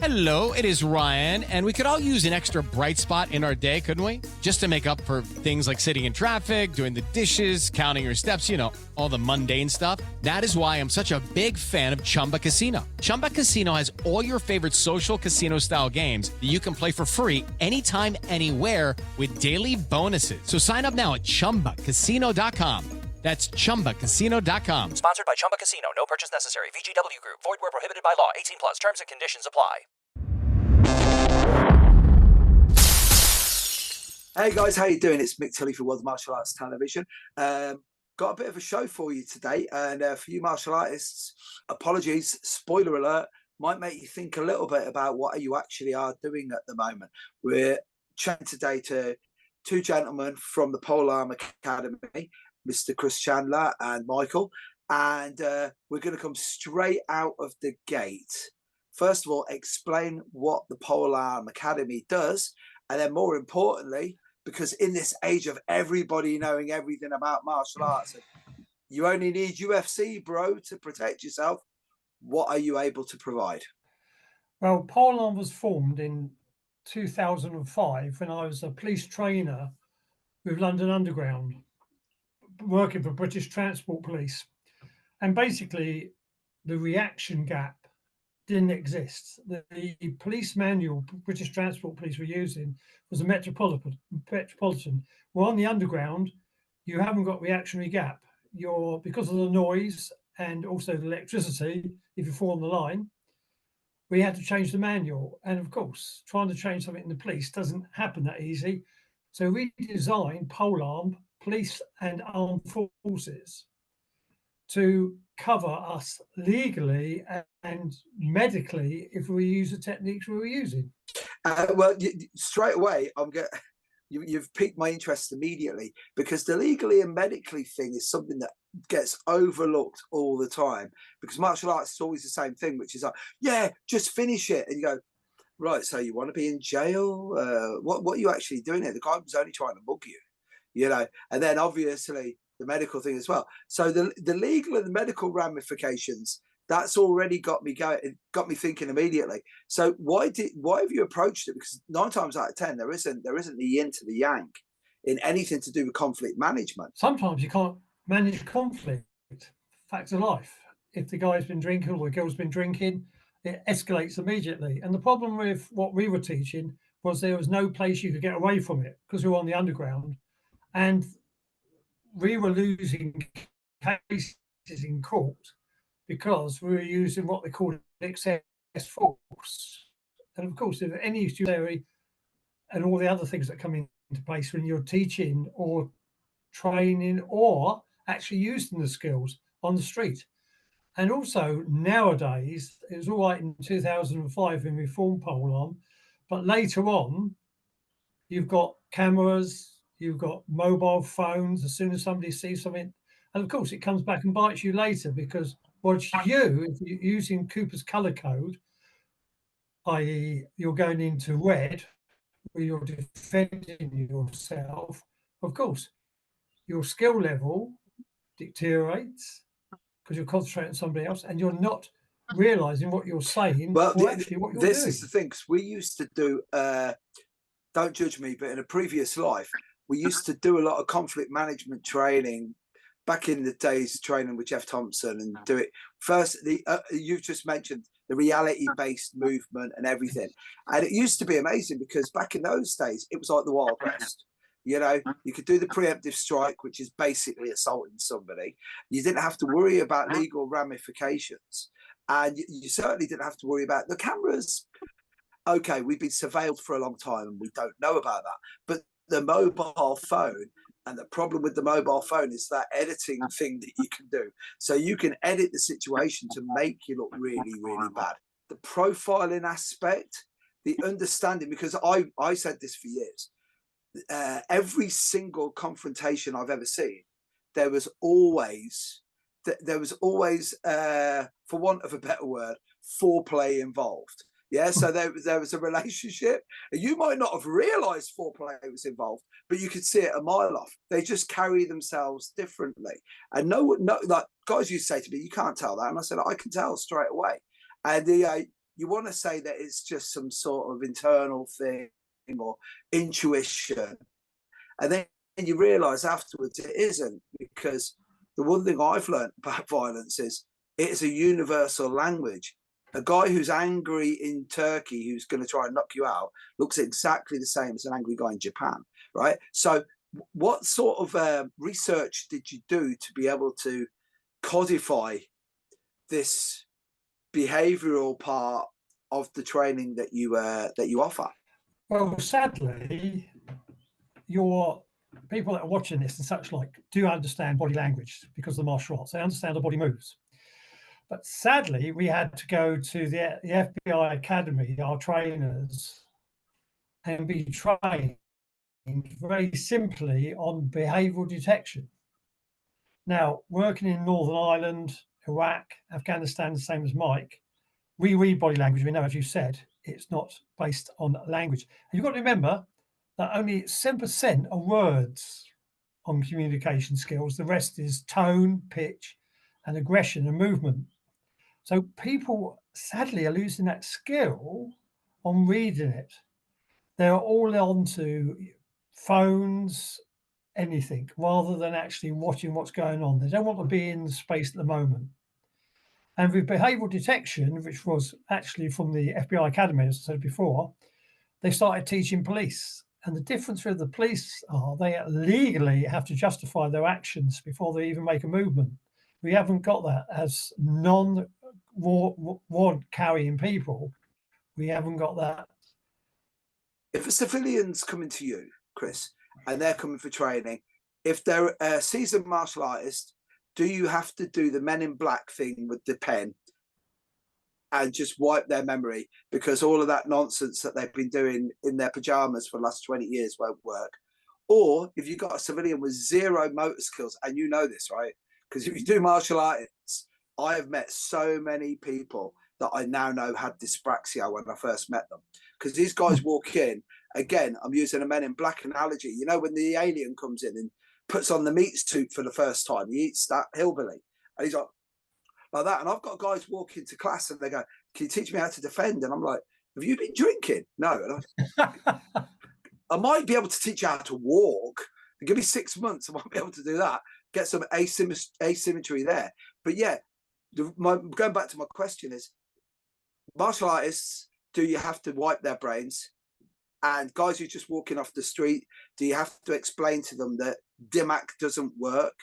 Hello, it is Ryan, and we could all use an extra bright spot in our day, couldn't we? Just to make up for things like sitting in traffic, doing the dishes, counting your steps, all the mundane stuff. That is why I'm such a big fan of Chumba Casino. Chumba Casino has all your favorite social casino-style games that you can play for free anytime, anywhere with daily bonuses. So sign up now at ChumbaCasino.com. That's ChumbaCasino.com. Sponsored by Chumba Casino. No purchase necessary. VGW Group. Void where prohibited by law. 18 plus. Terms and conditions apply. Hey guys, how you doing? It's Mick Tilley for World Martial Arts Television. Got a bit of a show for you today, and for you martial artists, apologies, spoiler alert, might make you think a little bit about what you actually are doing at the moment. We're chatting today to two gentlemen from the PolArm Academy, Mr. Chris Chandler and Michael, and we're going to come straight out of the gate. First of all, explain what the PolArm Academy does, and then more importantly, because in this age of everybody knowing everything about martial arts, you only need UFC, bro, to protect yourself. What are you able to provide? Well, PolArm was formed in 2005 when I was a police trainer with London Underground, working for British Transport Police. And basically, the reaction gap didn't exist. The police manual British Transport Police were using was a metropolitan. Well, on the Underground, you haven't got reactionary gap. Because of the noise and also the electricity, if you fall on the line, we had to change the manual. And of course, trying to change something in the police doesn't happen that easy. So we designed PolArm, Police and Armed Forces, to cover us legally and medically if we use the techniques we were using. Well, straight away, you've piqued my interest immediately, because the legally and medically thing is something that gets overlooked all the time, because martial arts is always the same thing, which is like, yeah, just finish it. And you go, right, so you want to be in jail? What are you actually doing here? The guy was only trying to mug you, and then obviously the medical thing as well. So the legal and the medical ramifications, that's already got me thinking immediately. So why have you approached it? Because 9 times out of 10, there isn't the yin to the yang in anything to do with conflict management. Sometimes you can't manage conflict. Fact of life. If the guy's been drinking or the girl's been drinking, it escalates immediately. And the problem with what we were teaching was there was no place you could get away from it, because we were on the Underground, and we were losing cases in court because we were using what they call excess force. And of course, if any theory and all the other things that come into place when you're teaching or training or actually using the skills on the street. And also nowadays, it was all right in 2005 when we formed PolArm, but later on, you've got cameras, you've got mobile phones. As soon as somebody sees something, and of course it comes back and bites you later, because if you're using Cooper's color code, i.e. you're going into red, where you're defending yourself, of course, your skill level deteriorates because you're concentrating on somebody else and you're not realizing what you're saying. Well, actually what you're this doing. is the thing, because we used to do, don't judge me, but in a previous life, we used to do a lot of conflict management training back in the days, training with Jeff Thompson, and do it first. You've just mentioned the reality-based movement and everything. And it used to be amazing, because back in those days, it was like the Wild West. You could do the preemptive strike, which is basically assaulting somebody. You didn't have to worry about legal ramifications. And you certainly didn't have to worry about the cameras. Okay, we've been surveilled for a long time and we don't know about that. But the mobile phone, and the problem with the mobile phone is that editing thing that you can do. So you can edit the situation to make you look really, really bad. The profiling aspect, the understanding, because I said this for years, every single confrontation I've ever seen, there was always, for want of a better word, foreplay involved. Yeah, so there was a relationship. You might not have realized foreplay was involved, but you could see it a mile off. They just carry themselves differently. And no, like guys used to say to me, you can't tell that. And I said, I can tell straight away. And you want to say that it's just some sort of internal thing or intuition. And then you realize afterwards it isn't, because the one thing I've learned about violence is it's a universal language. A guy who's angry in Turkey who's going to try and knock you out looks exactly the same as an angry guy in Japan, right? So what sort of research did you do to be able to codify this behavioral part of the training that you offer? Well, sadly, your people that are watching this and such like do understand body language because of the martial arts. They understand the body moves. But sadly, we had to go to the FBI Academy, our trainers, and be trained very simply on behavioral detection. Now, working in Northern Ireland, Iraq, Afghanistan, the same as Mike, we read body language. We know, as you said, it's not based on language. And you've got to remember that only 7% are words on communication skills. The rest is tone, pitch, and aggression and movement. So people, sadly, are losing that skill on reading it. They're all onto phones, anything, rather than actually watching what's going on. They don't want to be in space at the moment. And with behavioral detection, which was actually from the FBI Academy, as I said before, they started teaching police. And the difference with the police are they legally have to justify their actions before they even make a movement. We haven't got that as non-warrant carrying people. We haven't got that. If a civilian's coming to you, Chris, and they're coming for training, if they're a seasoned martial artist, do you have to do the Men in Black thing with the pen and just wipe their memory because all of that nonsense that they've been doing in their pajamas for the last 20 years won't work? Or if you've got a civilian with zero motor skills, and you know this, right? Because if you do martial arts, I have met so many people that I now know had dyspraxia when I first met them. Because these guys walk in, again, I'm using a Men in Black analogy. You know, when the alien comes in and puts on the meat suit for the first time, he eats that hillbilly. And he's like that. And I've got guys walk into class and they go, "Can you teach me how to defend?" And I'm like, "Have you been drinking?" No. I might be able to teach you how to walk. Give me 6 months, I might be able to do that. Get some asymmetry there. But yeah, going back to my question is, martial artists, do you have to wipe their brains? And guys who are just walking off the street, do you have to explain to them that DIMAC doesn't work?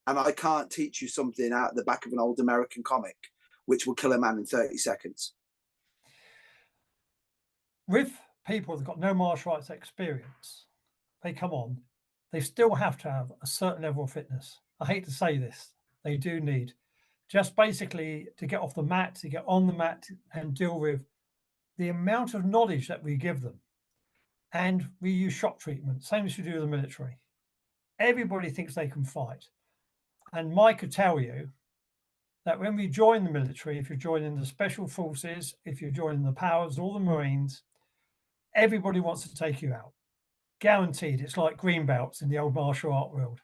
And I can't teach you something out the back of an old American comic, which will kill a man in 30 seconds. With people that got no martial arts experience, they come on, they still have to have a certain level of fitness. I hate to say this, they do need just basically to get off the mat, to get on the mat and deal with the amount of knowledge that we give them. And we use shock treatment, same as you do in the military. Everybody thinks they can fight. And Mike could tell you that when we join the military, if you're joining the special forces, if you're joining the powers or the Marines, everybody wants to take you out. Guaranteed. It's like green belts in the old martial art world.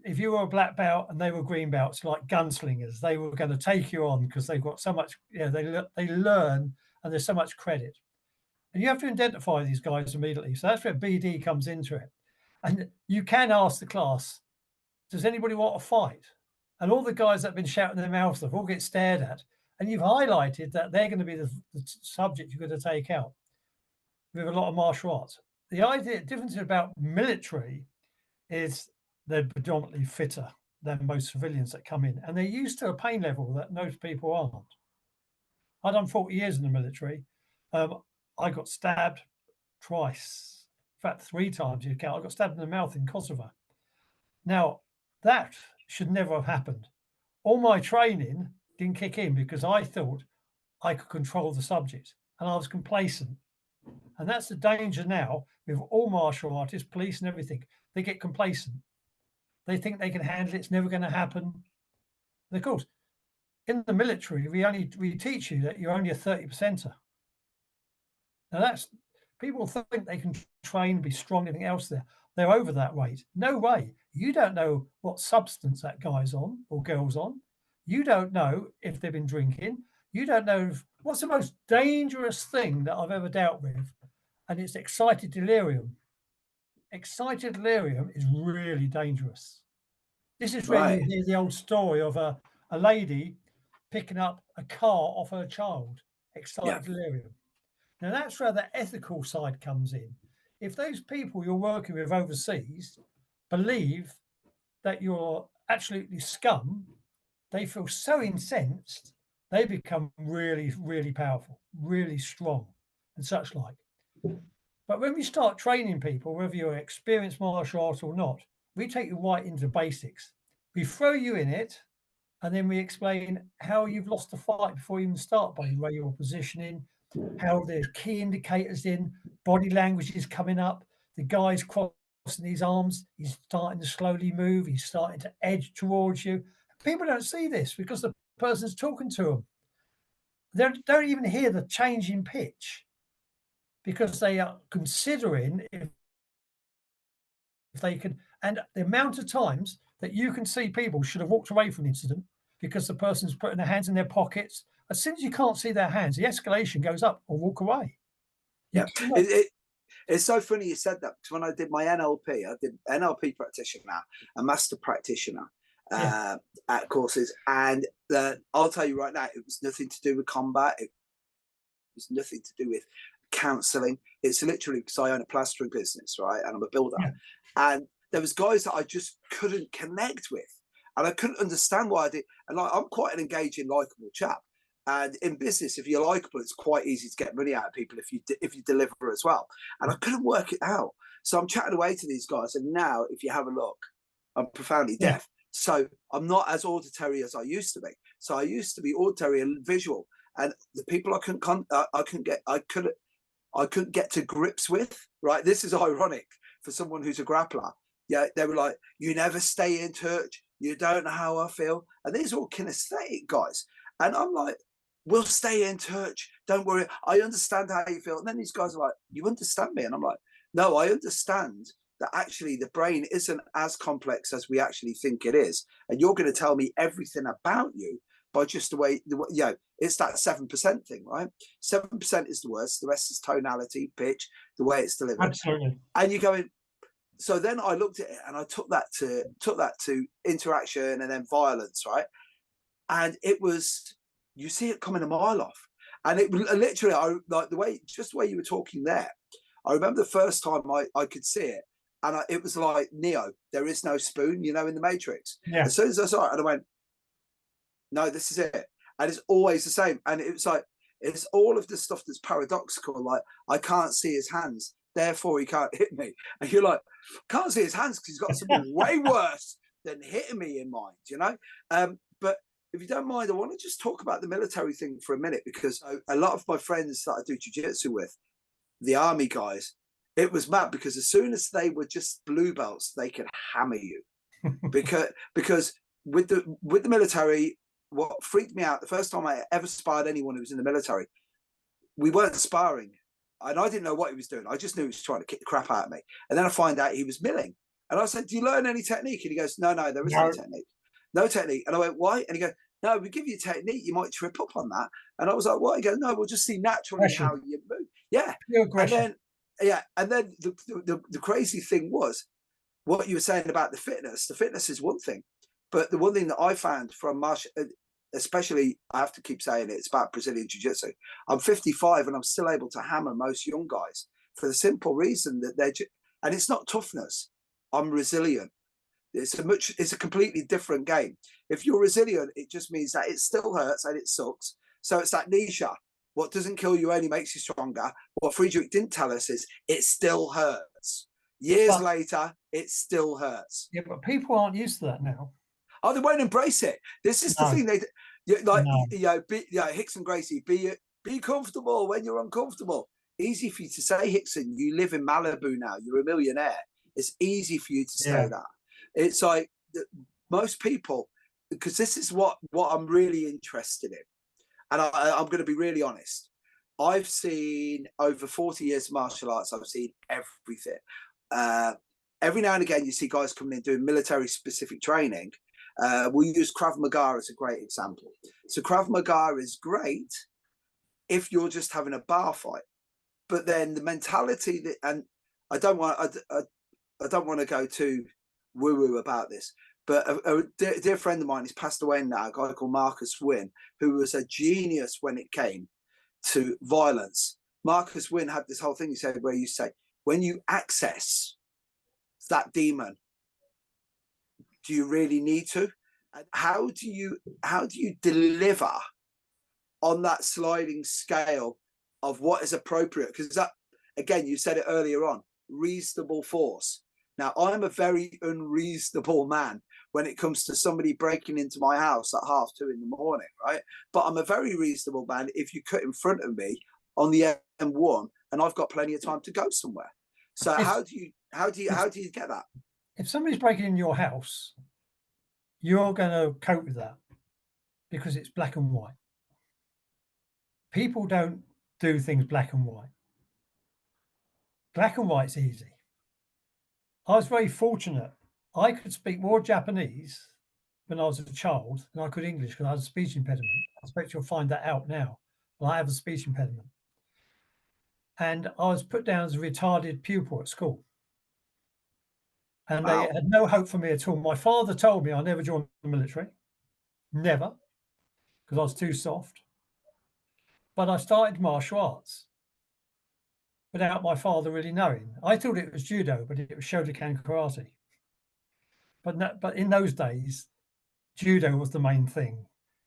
If you were a black belt and they were green belts, like gunslingers, they were going to take you on because they've got so much, they learn and there's so much credit. And you have to identify these guys immediately. So that's where BD comes into it. And you can ask the class, does anybody want to fight? And all the guys that have been shouting their mouths off all get stared at. And you've highlighted that they're going to be the subject you're going to take out with a lot of martial arts. The difference about military is they're predominantly fitter than most civilians that come in. And they're used to a pain level that most people aren't. I've done 40 years in the military. I got stabbed twice, in fact, 3 times. I got stabbed in the mouth in Kosovo. Now, that should never have happened. All my training didn't kick in because I thought I could control the subject and I was complacent. And that's the danger now with all martial artists, police and everything. They get complacent. They think they can handle it. It's never going to happen. And of course, in the military, we teach you that you're only a 30%er. Now people think they can train, be strong, anything else there. They're over that rate. No way. You don't know what substance that guy's on or girl's on. You don't know if they've been drinking. You don't know what's the most dangerous thing that I've ever dealt with? And it's excited delirium. Excited delirium is really dangerous. This is where you Right. hear the old story of a lady picking up a car off her child, Yeah. excited delirium. Now, that's where the ethical side comes in. If those people you're working with overseas believe that you're absolutely scum, they feel so incensed, they become really, really powerful, really strong, and such like. But when we start training people, whether you're experienced martial arts or not, we take you right into basics. We throw you in it, and then we explain how you've lost the fight before you even start, by the way you're positioning, how there's key indicators in, body language is coming up, the guy's crossing his arms, he's starting to slowly move, he's starting to edge towards you. People don't see this because the person's talking to them. They don't even hear the change in pitch because they are considering if they can, and the amount of times that you can see people should have walked away from the incident because the person's putting their hands in their pockets. As soon as you can't see their hands, the escalation goes up or walk away. Yeah. It's so funny you said that, because when I did my NLP, I did NLP practitioner, a master practitioner at courses. And I'll tell you right now, it was nothing to do with combat. It was nothing to do with counseling. It's literally because I own a plastering business, right? And I'm a builder. Yeah. And there was guys that I just couldn't connect with. And I couldn't understand why I did. And I'm quite an engaging, likable chap. And in business, if you're likable, it's quite easy to get money out of people if you deliver as well. And I couldn't work it out. So I'm chatting away to these guys. And now, if you have a look, I'm profoundly deaf. So I'm not as auditory as I used to be. So I used to be auditory and visual. And the people I couldn't get to grips with, right? This is ironic for someone who's a grappler. Yeah, they were like, you never stay in touch. You don't know how I feel. And these are all kinesthetic guys. And I'm like, we'll stay in touch. Don't worry. I understand how you feel. And then these guys are like, you understand me? And I'm like, no, I understand that actually the brain isn't as complex as we actually think it is. And you're going to tell me everything about you by just the way, it's that 7% thing, right? 7% is the worst. The rest is tonality, pitch, the way it's delivered. Absolutely. And you're going, so then I looked at it and I took that to interaction and then violence, right? And it was, you see it coming a mile off. And it literally, like the way you were talking there, I remember the first time I could see it. And it was like Neo, there is no spoon, in the Matrix. Yeah. As soon as I saw it, and I went, no, this is it. And it's always the same. And it was like, it's all of the stuff that's paradoxical. Like, I can't see his hands, therefore he can't hit me. And you're like, can't see his hands because he's got something way worse than hitting me in mind, But if you don't mind, I want to just talk about the military thing for a minute, because a lot of my friends that I do jiu-jitsu with, the army guys, it was mad because as soon as they were just blue belts, they could hammer you. because with the military, what freaked me out, the first time I ever sparred anyone who was in the military, we weren't sparring. And I didn't know what he was doing. I just knew he was trying to kick the crap out of me. And then I find out he was milling. And I said, do you learn any technique? And he goes, no, there is no technique. No technique. And I went, why? And he goes, no, we give you a technique. You might trip up on that. And I was like, what? He goes, no, we'll just see naturally how you move. Yeah. And then the crazy thing was what you were saying about the fitness. The fitness is one thing. But the one thing that I found from martial, especially, I have to keep saying it's about Brazilian Jiu-Jitsu. I'm 55 and I'm still able to hammer most young guys for the simple reason that and it's not toughness. I'm resilient. It's a completely different game. If you're resilient, it just means that it still hurts and it sucks. So it's that Nisha. What doesn't kill you only makes you stronger. What Friedrich didn't tell us is it still hurts. Years later, it still hurts. Yeah, but people aren't used to that now. Oh, they won't embrace it. This is the thing. Hicks and Gracie, be comfortable when you're uncomfortable. Easy for you to say, Hickson. You live in Malibu now. You're a millionaire. It's easy for you to say that. It's like most people, because this is what I'm really interested in. And I'm going to be really honest. I've seen over 40 years of martial arts. I've seen everything. Every now and again, you see guys coming in doing military-specific training. We'll use Krav Maga as a great example. So Krav Maga is great if you're just having a bar fight. But then the mentality that, and I don't want, I don't want to go too woo woo about this, but a dear friend of mine, he's passed away now, a guy called Marcus Wynn, who was a genius when it came to violence. Marcus Wynn had this whole thing he said where you say, when you access that demon, do you really need to? And how do you deliver on that sliding scale of what is appropriate? Because that, again, you said it earlier on, reasonable force. Now, I'm a very unreasonable man when it comes to somebody breaking into my house at 2:30 in the morning, right? But I'm a very reasonable man if you cut in front of me on the M1 and I've got plenty of time to go somewhere. So how do you get that? If somebody's breaking in your house, you're going to cope with that because it's black and white. People don't do things black and white. Black and white's easy. I was very fortunate. I could speak more Japanese when I was a child than I could English because I had a speech impediment. I expect you'll find that out now. But I have a speech impediment. And I was put down as a retarded pupil at school. And they had no hope for me at all. My father told me I never joined the military. Never. Because I was too soft. But I started martial arts without my father really knowing. I thought it was judo, but it was Shotokan karate. But in those days, judo was the main thing.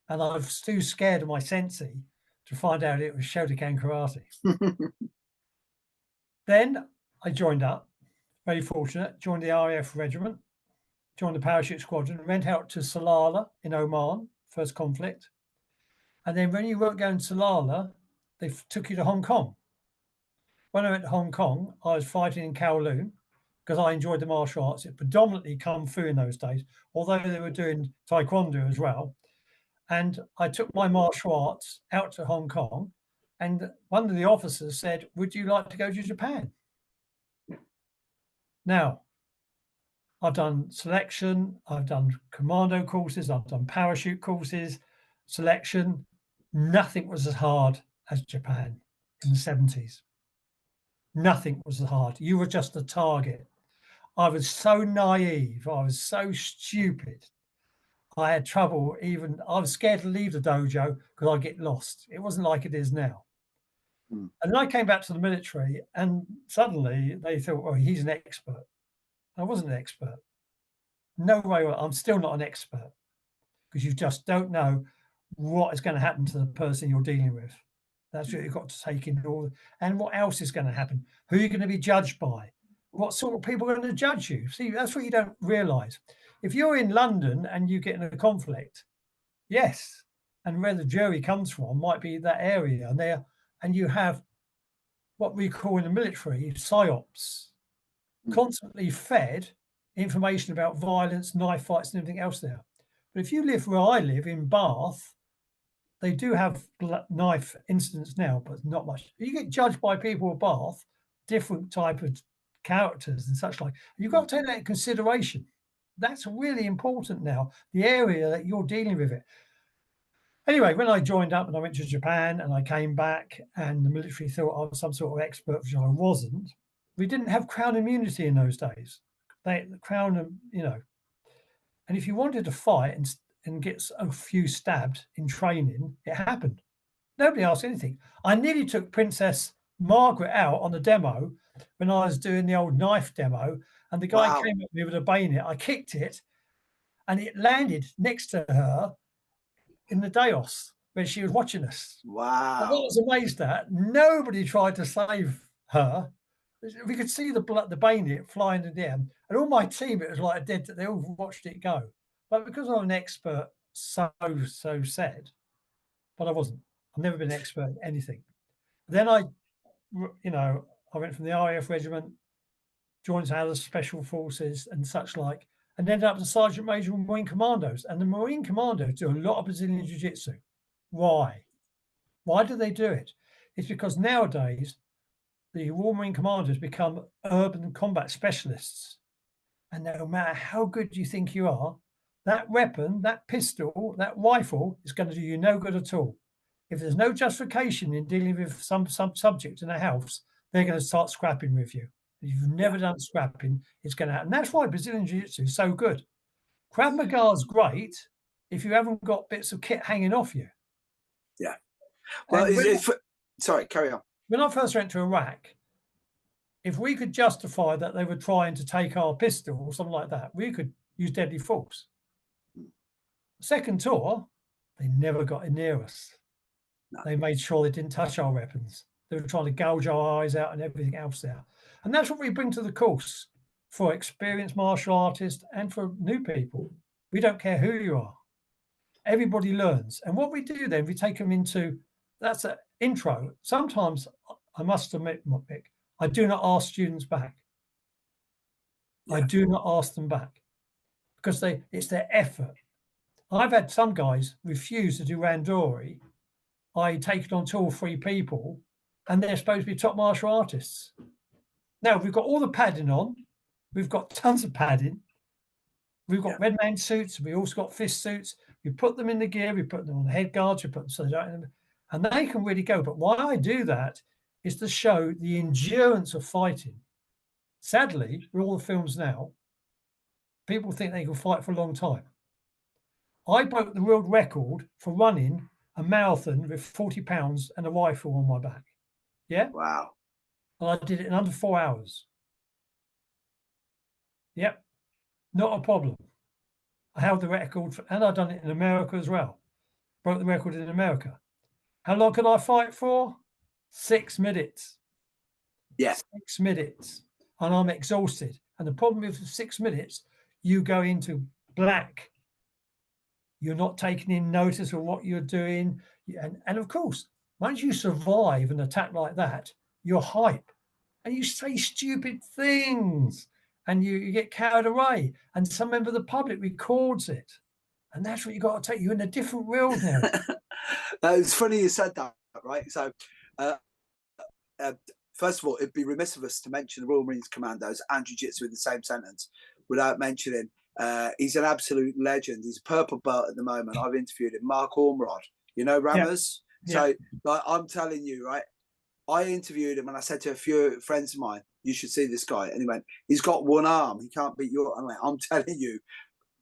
And I was too scared of my sensei to find out it was Shotokan karate. Then I joined up, very fortunate, joined the RAF regiment, joined the parachute squadron, went out to Salalah in Oman, first conflict. And then when you weren't going to Salalah, they took you to Hong Kong. When I went to Hong Kong, I was fighting in Kowloon because I enjoyed the martial arts. It predominantly kung fu in those days, although they were doing taekwondo as well. And I took my martial arts out to Hong Kong, and one of the officers said, "Would you like to go to Japan?" Now, I've done selection, I've done commando courses, I've done parachute courses, selection. Nothing was as hard as Japan in the 70s. Nothing was as hard. You were just a target. I was so naive. I was so stupid. I had trouble I was scared to leave the dojo because I'd get lost. It wasn't like it is now. And then I came back to the military and suddenly they thought, well, he's an expert. I wasn't an expert. No way. I'm still not an expert because you just don't know what is going to happen to the person you're dealing with. That's what you've got to take into all. And what else is going to happen? Who are you going to be judged by? What sort of people are going to judge you? See, that's what you don't realise. If you're in London and you get in a conflict, yes, and where the jury comes from might be that area, and you have what we call in the military psyops, constantly fed information about violence, knife fights, and everything else there. But if you live where I live in Bath, they do have knife incidents now, but not much. You get judged by people at Bath, different type of characters and such like. You've got to take that into consideration. That's really important now, the area that you're dealing with it. Anyway, when I joined up and I went to Japan and I came back and the military thought I was some sort of expert, which I wasn't, we didn't have crown immunity in those days. The crown, and if you wanted to fight and get a few stabbed in training, it happened. Nobody asked anything. I nearly took Princess Margaret out on the demo when I was doing the old knife demo, and the guy came at me with a bayonet. I kicked it, and it landed next to her in the dais when she was watching us. Wow. And I was amazed at. Nobody tried to save her. We could see the bayonet flying in the air. And all my team, it was like a dead, they all watched it go. But because I'm an expert, so said, but I wasn't. I've never been an expert in anything. Then I went from the RAF regiment, joined other special forces and such like, and ended up as a sergeant major in Marine Commandos. And the Marine Commandos do a lot of Brazilian Jiu-Jitsu. Why? Why do they do it? It's because nowadays the Royal Marine Commandos become urban combat specialists. And no matter how good you think you are, that weapon, that pistol, that rifle is going to do you no good at all. If there's no justification in dealing with some subject in a house, they're going to start scrapping with you. If you've never done scrapping, it's going to happen. That's why Brazilian Jiu-Jitsu is so good. Krav Maga is great if you haven't got bits of kit hanging off you. Yeah. Well, sorry, carry on. When I first went to Iraq, if we could justify that they were trying to take our pistol or something like that, we could use deadly force. Second tour, they never got in near us. No. They made sure they didn't touch our weapons. They were trying to gouge our eyes out and everything else there. And that's what we bring to the course for experienced martial artists and for new people. We don't care who you are. Everybody learns. And what we do then, we take them into, that's an intro. Sometimes, I must admit, Mick, I do not ask students back. Yeah. I do not ask them back because it's their effort. I've had some guys refuse to do randori. I take it on 2 or 3 people, and they're supposed to be top martial artists. Now, we've got all the padding on. We've got tons of padding. We've got red man suits. We also got fist suits. We put them in the gear. We put them on the head guards. We put them so they don't, and they can really go. But why I do that is to show the endurance of fighting. Sadly, with all the films now, people think they can fight for a long time. I broke the world record for running a marathon with 40 pounds and a rifle on my back. Yeah? Wow. And I did it in under 4 hours. Yep. Not a problem. I held the record, and I've done it in America as well. Broke the record in America. How long could I fight for? 6 minutes. Yeah. 6 minutes. And I'm exhausted. And the problem with 6 minutes, you go into black. You're not taking in notice of what you're doing. And of course, once you survive an attack like that, you're hype. And you say stupid things. And you get carried away. And some member of the public records it. And that's what you got to take. You're in a different world now. It's funny you said that, right? So, first of all, it'd be remiss of us to mention the Royal Marines Commandos and Jiu-Jitsu in the same sentence without mentioning he's an absolute legend. He's a purple belt at the moment. I've interviewed him. Mark Ormrod, you know, Rammers. Yeah. So like, I'm telling you, right, I interviewed him and I said to a few friends of mine, you should see this guy. And he went, he's got one arm. He can't beat you. I'm telling you,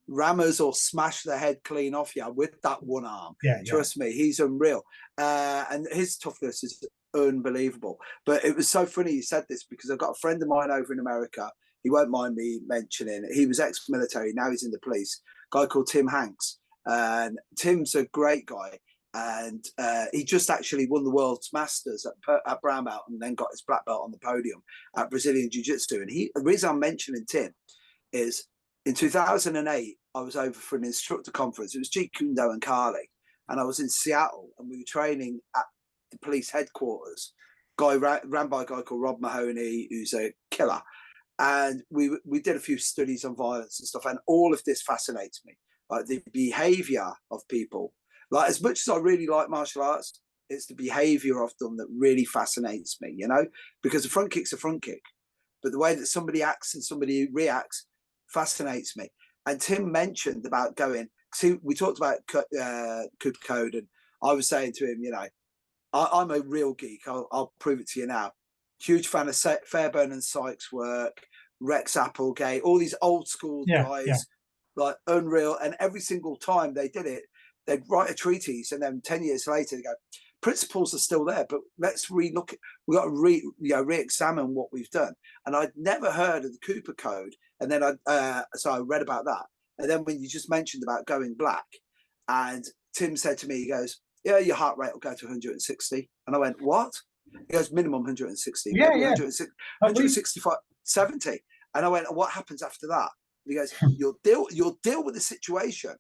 Rammers or smash the head clean off you with that one arm. Yeah, trust me, he's unreal. And his toughness is unbelievable. But it was so funny you said this because I've got a friend of mine over in America. He won't mind me mentioning it. He was ex-military. Now he's in the police. A guy called Tim Hanks. And Tim's a great guy. And he just actually won the world's masters at brown belt and then got his black belt on the podium at Brazilian Jiu-Jitsu. And the reason I'm mentioning Tim is in 2008, I was over for an instructor conference. It was Jeet Kune Do and Kali. And I was in Seattle and we were training at the police headquarters. Ran by a guy called Rob Mahoney, who's a killer. And we did a few studies on violence and stuff. And all of this fascinates me. Like the behavior of people. Like as much as I really like martial arts, it's the behavior of them that really fascinates me, you know, because a front kick's a front kick. But the way that somebody acts and somebody reacts fascinates me. And Tim mentioned about going, see, we talked about Cooper Code, and I was saying to him, you know, I'm a real geek. I'll prove it to you now. Huge fan of Fairbairn and Sykes' work, Rex Applegate, all these old school guys, like unreal. And every single time they did it, they'd write a treatise, and then 10 years later they go, principles are still there, but let's relook. We got to re-examine what we've done. And I'd never heard of the Cooper Code, and then so I read about that. And then when you just mentioned about going black, and Tim said to me, he goes, "Yeah, your heart rate will go to 160." And I went, "What?" He goes, "Minimum 160, 165, 70." And I went, "What happens after that?" And he goes, "You'll deal with the situation."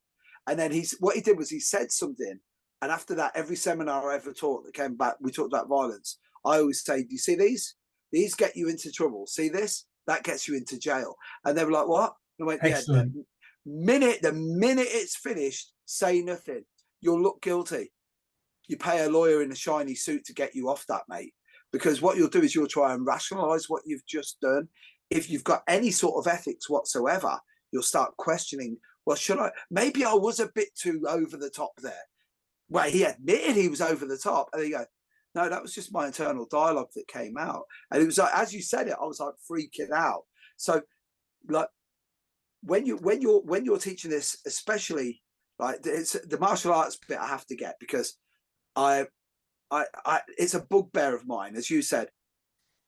And then what he did was he said something. And after that, every seminar I ever taught that came back, we talked about violence. I always say, "Do you see these? These get you into trouble. See this? That gets you into jail." And they were like, "What?" And I went, "Yeah, the minute it's finished, say nothing. You'll look guilty. You pay a lawyer in a shiny suit to get you off that, mate. Because what you'll do is you'll try and rationalize what you've just done. If you've got any sort of ethics whatsoever, you'll start questioning, well, maybe I was a bit too over the top there. well, he admitted he was over the top. And he go, no, that was just my internal dialogue that came out. And it was like, as you said it, I was like freaking out. So like when you're teaching this, especially like it's the martial arts bit I have to get, because I it's a bugbear of mine, as you said.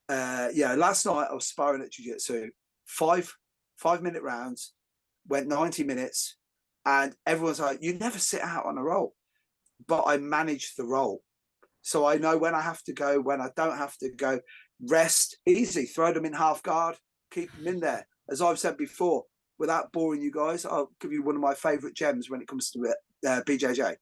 Last night I was sparring at jiu-jitsu, 5-minute rounds, went 90 minutes, and everyone's like, you never sit out on a roll. But I manage the roll. So I know when I have to go, when I don't have to go. Rest, easy, throw them in half guard, keep them in there. As I've said before, without boring you guys, I'll give you one of my favorite gems when it comes to BJJ.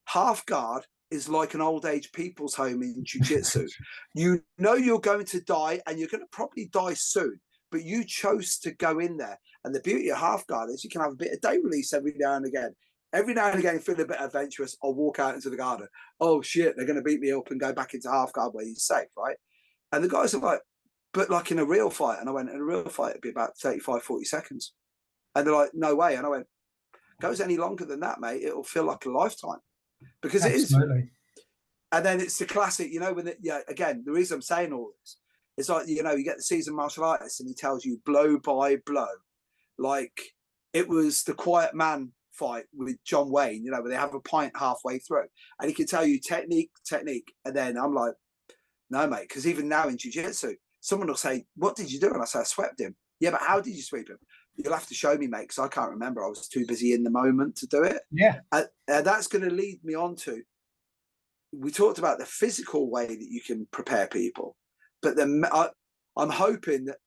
Half guard is like an old age people's home in jiu-jitsu. You know you're going to die, and you're going to probably die soon, but you chose to go in there. And the beauty of half guard is you can have a bit of day release every now and again. Every now and again, feel a bit adventurous. I'll walk out into the garden. Oh shit, they're going to beat me up, and go back into half guard where you're safe, right? And the guys are like, but like in a real fight. And I went, in a real fight, it'd be about 35, 40 seconds. And they're like, no way. And I went, goes any longer than that, mate, it'll feel like a lifetime. Because Absolutely. it is. And then it's the classic, you know, when again, the reason I'm saying all this is like, you know, you get the seasoned martial artist and he tells you blow by blow. Like it was the Quiet Man fight with John Wayne, you know, where they have a pint halfway through and he can tell you technique. And then I'm like, no, mate, because even now in jiu-jitsu, someone will say, what did you do? And I say, I swept him. Yeah, but how did you sweep him? You'll have to show me, mate, because I can't remember. I was too busy in the moment to do it. Yeah. And that's going to lead me on to, we talked about the physical way that you can prepare people, but then I'm hoping that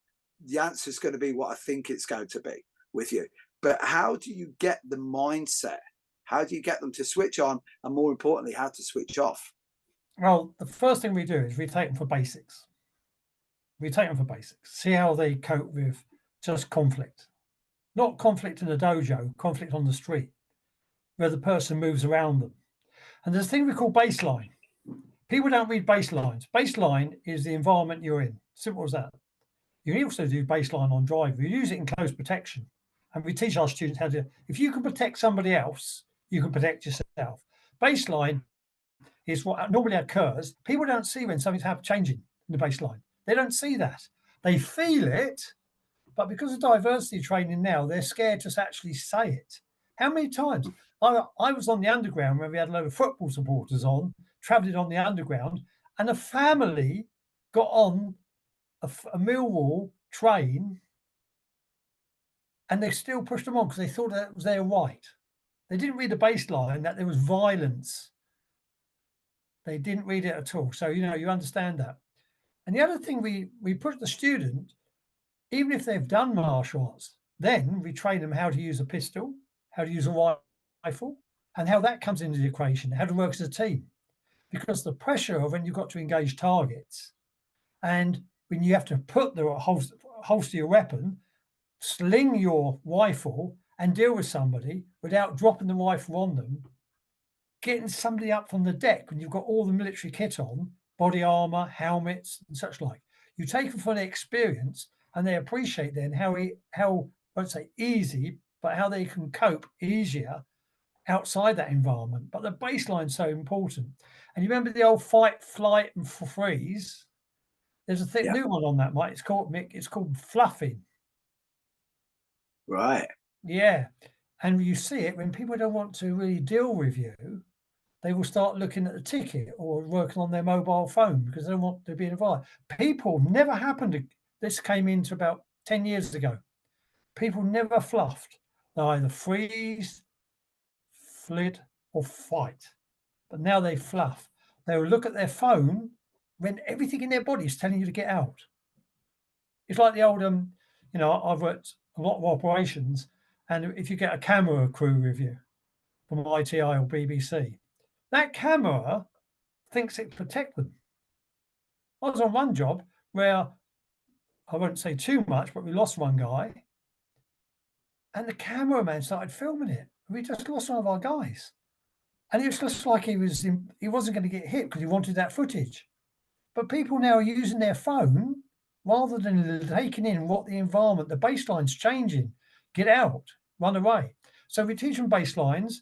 the answer is going to be what I think it's going to be with you. But how do you get the mindset? How do you get them to switch on? And more importantly, how to switch off? Well, the first thing we do is we take them for basics. See how they cope with just conflict. Not conflict in a dojo, conflict on the street, where the person moves around them. And there's a thing we call baseline. People don't read baselines. Baseline is the environment you're in. Simple as that. You can also do baseline on drive. We use it in close protection. And we teach our students how to, if you can protect somebody else, you can protect yourself. Baseline is what normally occurs. People don't see when something's changing in the baseline. They don't see that. They feel it, but because of diversity training now, they're scared to actually say it. How many times? I was on the underground where we had a load of football supporters on, travelling on the underground, and a family got on a Millwall train and they still pushed them on because they thought that was their right. They didn't read the baseline, that there was violence. They didn't read it at all. So, you know, you understand that. And the other thing we put the student, even if they've done martial arts, then we train them how to use a pistol, how to use a rifle, and how that comes into the equation, how to work as a team. Because the pressure of when you've got to engage targets and when you have to put the holster your weapon, sling your rifle and deal with somebody without dropping the rifle on them, getting somebody up from the deck when you've got all the military kit on, body armor, helmets, and such like. You take them for the experience and they appreciate then how I won't say easy, but how they can cope easier outside that environment. But the baseline's so important. And you remember the old fight, flight, and freeze? There's a new one on that, Mike. It's called fluffing. Right. Yeah. And you see it when people don't want to really deal with you, they will start looking at the ticket or working on their mobile phone because they don't want to be involved. People never happened. This came into about 10 years ago. People never fluffed. They either freeze, flit, or fight. But now they fluff. They will look at their phone when everything in their body is telling you to get out. It's like the old, you know, I've worked a lot of operations, and if you get a camera crew with you from ITI or BBC, that camera thinks it protects them. I was on one job where, I won't say too much, but we lost one guy, and the cameraman started filming it. We just lost one of our guys. And it was just like he wasn't going to get hit because he wanted that footage. But people now are using their phone rather than taking in what the environment, the baseline's changing. Get out, run away. So we teach them baselines.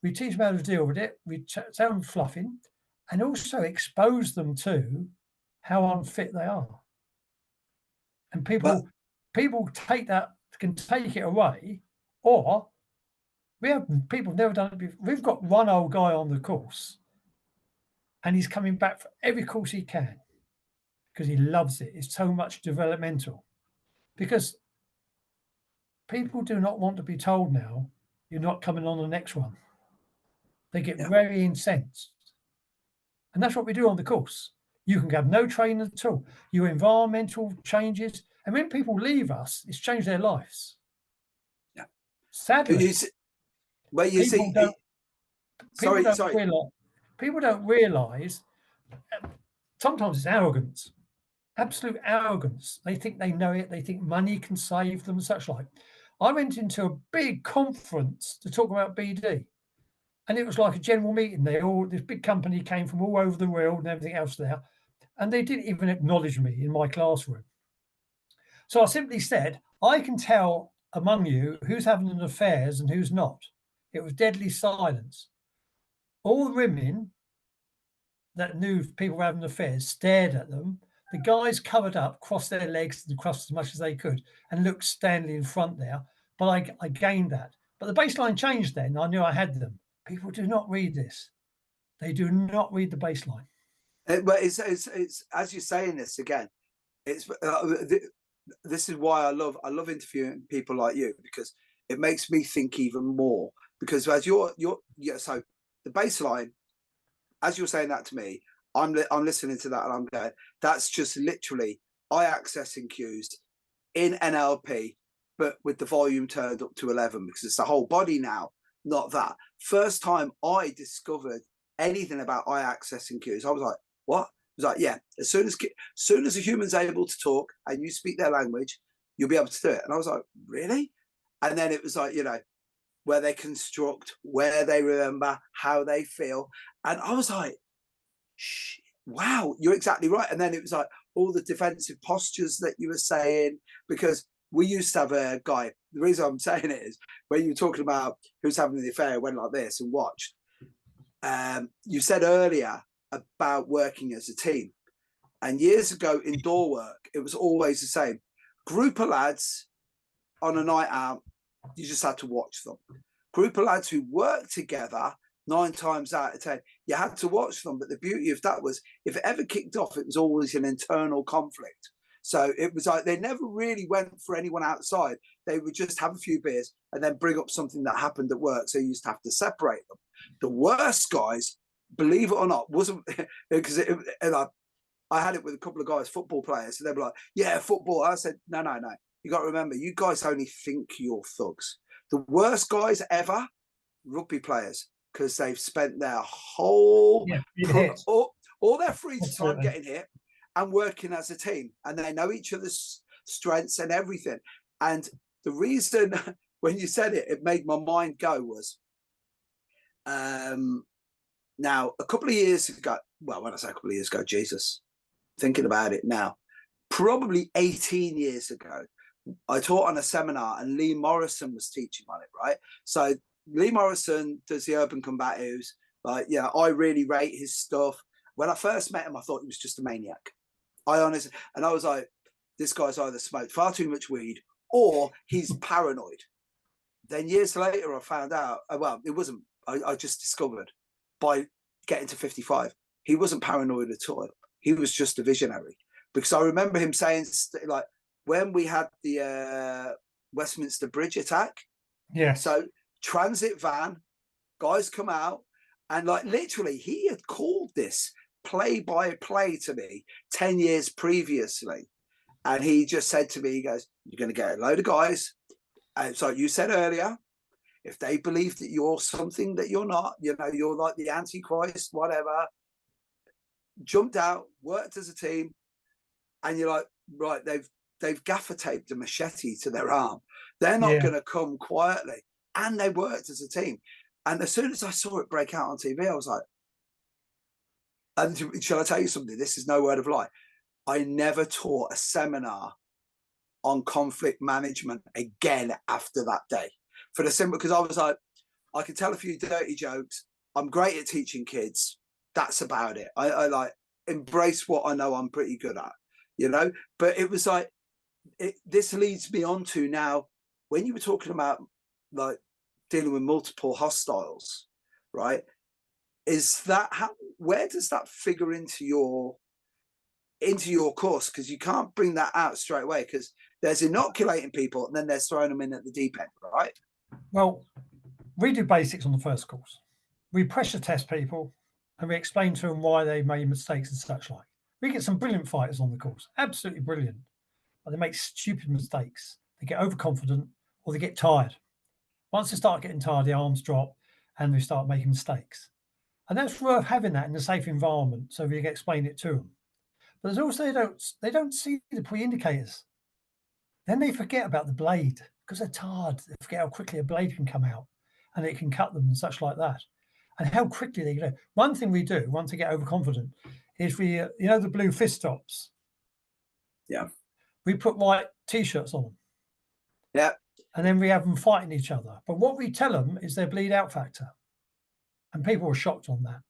We teach them how to deal with it. We tell them fluffing, and also expose them to how unfit they are. And But people can take it away, or we have people never done it before. We've got one old guy on the course, and he's coming back for every course he can because he loves it. It's so much developmental. Because people do not want to be told now, you're not coming on the next one. They get yeah, very incensed. And that's what we do on the course. You can have no training at all. Your environmental changes. And when people leave us, it's changed their lives. yeah. But Sadly, well, you people see, don't sorry. people don't realize sometimes it's arrogance, absolute arrogance. They think they know it. They think money can save them and such like. I went into a big conference to talk about BD, and it was like a general meeting. This big company came from all over the world and everything else there, and they didn't even acknowledge me in my classroom. So I simply said, I can tell among you who's having an affairs and who's not. It was deadly silence. All the women that knew people were having affairs stared at them. The guys covered up, crossed their legs and crossed as much as they could and looked standing in front there. But I gained that. But the baseline changed then. I knew I had them. People do not read this. They do not read the baseline. But it's as you're saying this again. It's this is why I love interviewing people like you, because it makes me think even more. Because as so the baseline, as you're saying that to me, I'm listening to that and I'm going, that's just literally eye accessing cues in NLP, but with the volume turned up to 11 because it's the whole body now, not that. First time I discovered anything about eye accessing cues, I was like, what? I was like, yeah, as soon as a human's able to talk and you speak their language, you'll be able to do it. And I was like, really? And then it was like, where they construct, where they remember, how they feel. And I was like, wow, you're exactly right. And then it was like all the defensive postures that you were saying, because we used to have a guy. The reason I'm saying it is when you were talking about who's having the affair, went like this and watched. You said earlier about working as a team. And years ago, indoor work, it was always the same. Group of lads on a night out, you just had to watch them. Group of lads who worked together, 9 times out of 10, you had to watch them. But the beauty of that was, if it ever kicked off, it was always an internal conflict. So it was like they never really went for anyone outside. They would just have a few beers and then bring up something that happened at work. So you used to have to separate them. The worst guys, believe it or not, wasn't because I had it with a couple of guys, football players. So they were like, yeah, football. I said, no. You got to remember, you guys only think you're thugs. The worst guys ever, rugby players, because they've spent their whole, all their free time getting hit and working as a team. And they know each other's strengths and everything. And the reason, when you said it, it made my mind go was, now, a couple of years ago, well, when I say a couple of years ago, Jesus, thinking about it now, probably 18 years ago, I taught on a seminar and Lee Morrison was teaching on it, right? So Lee Morrison does the urban combatives. Like, yeah, I really rate his stuff. When I first met him, I thought he was just a maniac. I honestly, and I was like, this guy's either smoked far too much weed or he's paranoid. Then years later, I found out, well, it wasn't, I just discovered by getting to 55, he wasn't paranoid at all. He was just a visionary. Because I remember him saying, like, when we had the Westminster Bridge attack, so transit van, guys come out, and like literally he had called this play-by-play to me 10 years previously. And he just said to me, he goes, you're going to get a load of guys. And so you said earlier, if they believe that you're something that you're not, you're like the Antichrist, whatever, jumped out, worked as a team, and you're like, right, they've gaffer taped a machete to their arm. They're not going to come quietly. And they worked as a team. And as soon as I saw it break out on TV, I was like, and shall I tell you something? This is no word of lie. I never taught a seminar on conflict management again after that day. For the simple, because I was like, I can tell a few dirty jokes. I'm great at teaching kids. That's about it. I like embrace what I know I'm pretty good at, you know. But it was like this leads me on to now when you were talking about like dealing with multiple hostiles, right? Is that how? Where does that figure into your course? Because you can't bring that out straight away. Because there's inoculating people and then there's throwing them in at the deep end, right? Well, we do basics on the first course. We pressure test people and we explain to them why they made mistakes and such like. We get some brilliant fighters on the course, absolutely brilliant. But they make stupid mistakes. They get overconfident or they get tired. Once they start getting tired, the arms drop and they start making mistakes. And that's worth having that in a safe environment so we can explain it to them. But there's also they don't see the pre-indicators. Then they forget about the blade because they're tired. They forget how quickly a blade can come out and it can cut them and such like that. And how quickly they go. One thing we do once they get overconfident is we, the blue fist stops. Yeah. We put white T-shirts on them. Yeah. And then we have them fighting each other. But what we tell them is their bleed out factor. And people are shocked on that.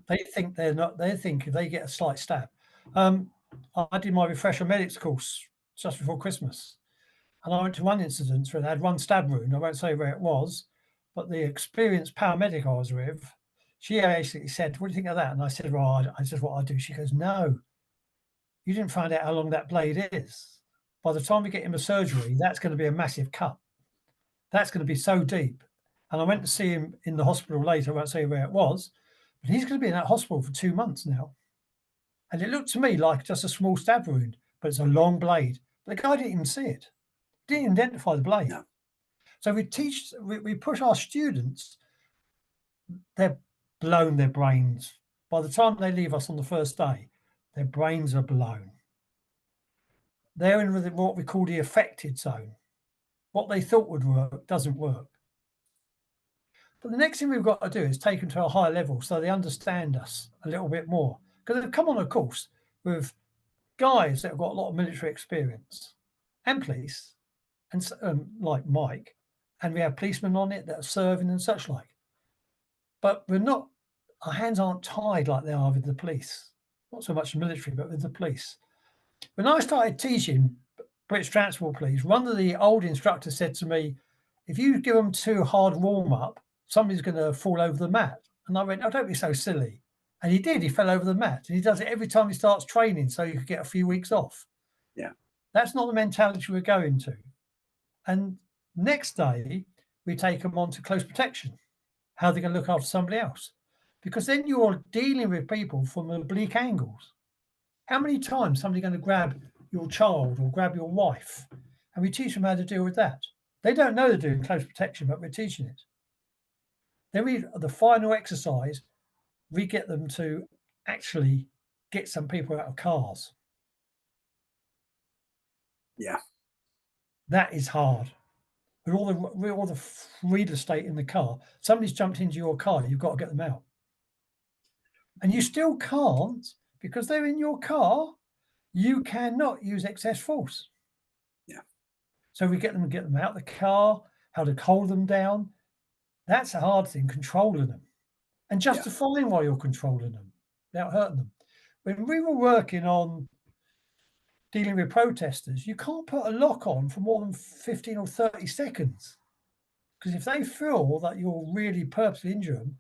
They think they think if they get a slight stab. I did my refresher medics course just before Christmas. And I went to one incident where they had one stab wound. I won't say where it was, but the experienced paramedic I was with, she basically said, "What do you think of that?" And I said, "Well, I said what I do." She goes, "No, you didn't find out how long that blade is. By the time we get him a surgery, that's going to be a massive cut. That's going to be so deep." And I went to see him in the hospital later. I won't say where it was, but he's going to be in that hospital for 2 months now. And it looked to me like just a small stab wound, but it's a long blade. But the guy didn't even see it. Didn't identify the blade. No. So we push our students, they're blown their brains. By the time they leave us on the first day, their brains are blown. They're in what we call the affected zone. What they thought would work doesn't work. But the next thing we've got to do is take them to a higher level so they understand us a little bit more. Because they've come on a course with guys that have got a lot of military experience and police, and like Mike, and we have policemen on it that are serving and such like. But our hands aren't tied like they are with the police. Not so much the military, but with the police. When I started teaching British Transport Police, one of the old instructors said to me, "If you give them too hard warm up, somebody's going to fall over the mat." And I went, "Oh, don't be so silly." And he did. He fell over the mat. And he does it every time he starts training so you could get a few weeks off. Yeah. That's not the mentality we're going to. And next day, we take them on to close protection, how they're going to look after somebody else. Because then you're dealing with people from oblique angles. How many times somebody going to grab your child or grab your wife? And we teach them how to deal with that. They don't know they're doing close protection, but we're teaching it. Then the final exercise, we get them to actually get some people out of cars. Yeah. That is hard. With all the real estate in the car, somebody's jumped into your car, you've got to get them out. And you still can't, because they're in your car, you cannot use excess force. Yeah. So we get them out of the car, how to hold them down. That's a hard thing, controlling them. And justifying why you're controlling them without hurting them. When we were working on dealing with protesters, you can't put a lock on for more than 15 or 30 seconds. Because if they feel that you're really purposely injuring them,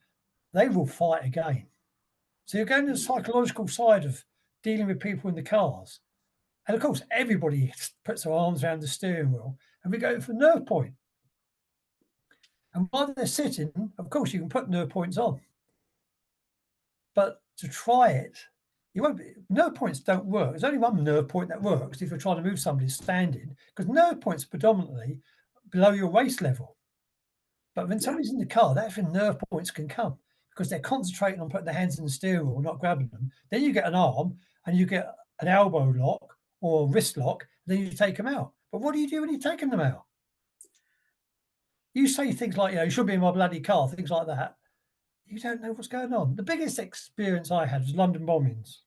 they will fight again. So you're going to the psychological side of dealing with people in the cars. And of course, everybody puts their arms around the steering wheel and we go for nerve point. And while they're sitting, of course, you can put nerve points on. But to try it, you won't be, nerve points don't work. There's only one nerve point that works if you're trying to move somebody standing, because nerve points are predominantly below your waist level. But when somebody's in the car, that's when nerve points can come because they're concentrating on putting their hands in the steering wheel, not grabbing them. Then you get an arm and you get an elbow lock or a wrist lock, then you take them out. But what do you do when you're taking them out? You say things like, you should be in my bloody car, things like that. You don't know what's going on. The biggest experience I had was London bombings.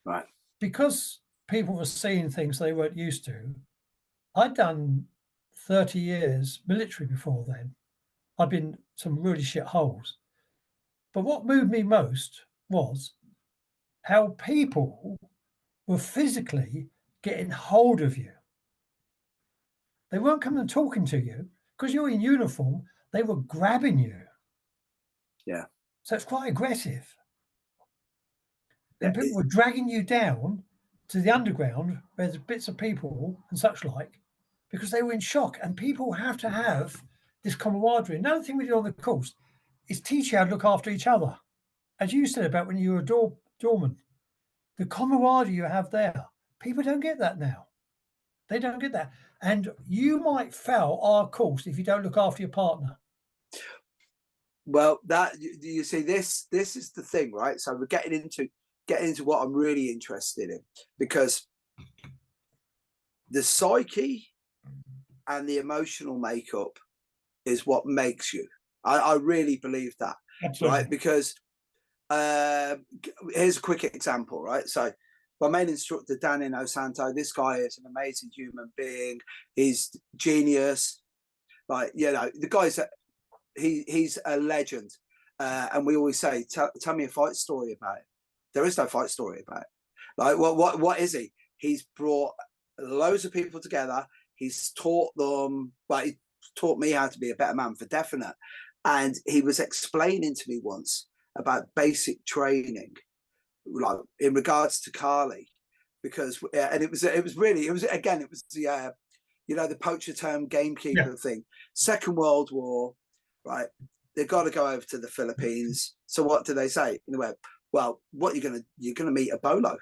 Right. Because people were seeing things they weren't used to. I'd done 30 years military before then. I've been some really shit holes. But what moved me most was how people were physically getting hold of you. They weren't coming and talking to you because you're in uniform. They were grabbing you. Yeah. So it's quite aggressive. And Yeah, people were dragging you down to the underground where there's bits of people and such like, because they were in shock. And people have to have this camaraderie. Another thing we did on the course is teach you how to look after each other. As you said about when you were a doorman, the camaraderie you have there, people don't get that now. They don't get that. And you might fail our course if you don't look after your partner. well, that you see, this is the thing, right? So we're getting into what I'm really interested in, because the psyche and the emotional makeup is what makes you. I really believe that. Absolutely. Right? Because here's a quick example, right? So my main instructor, Dan Santo, this guy is an amazing human being. He's genius. Like, you know, the guy's he's a legend. And we always say, tell me a fight story about it. There is no fight story about it. Like, what is he? He's brought loads of people together. He's taught them, well, he taught me how to be a better man for definite. And he was explaining to me once about basic training, like in regards to Carly, because and it was the you know, the poacher term gamekeeper thing. Second World War, right? They've got to go over to the Philippines. So what do they say? And they went, well, what you're gonna meet a bolo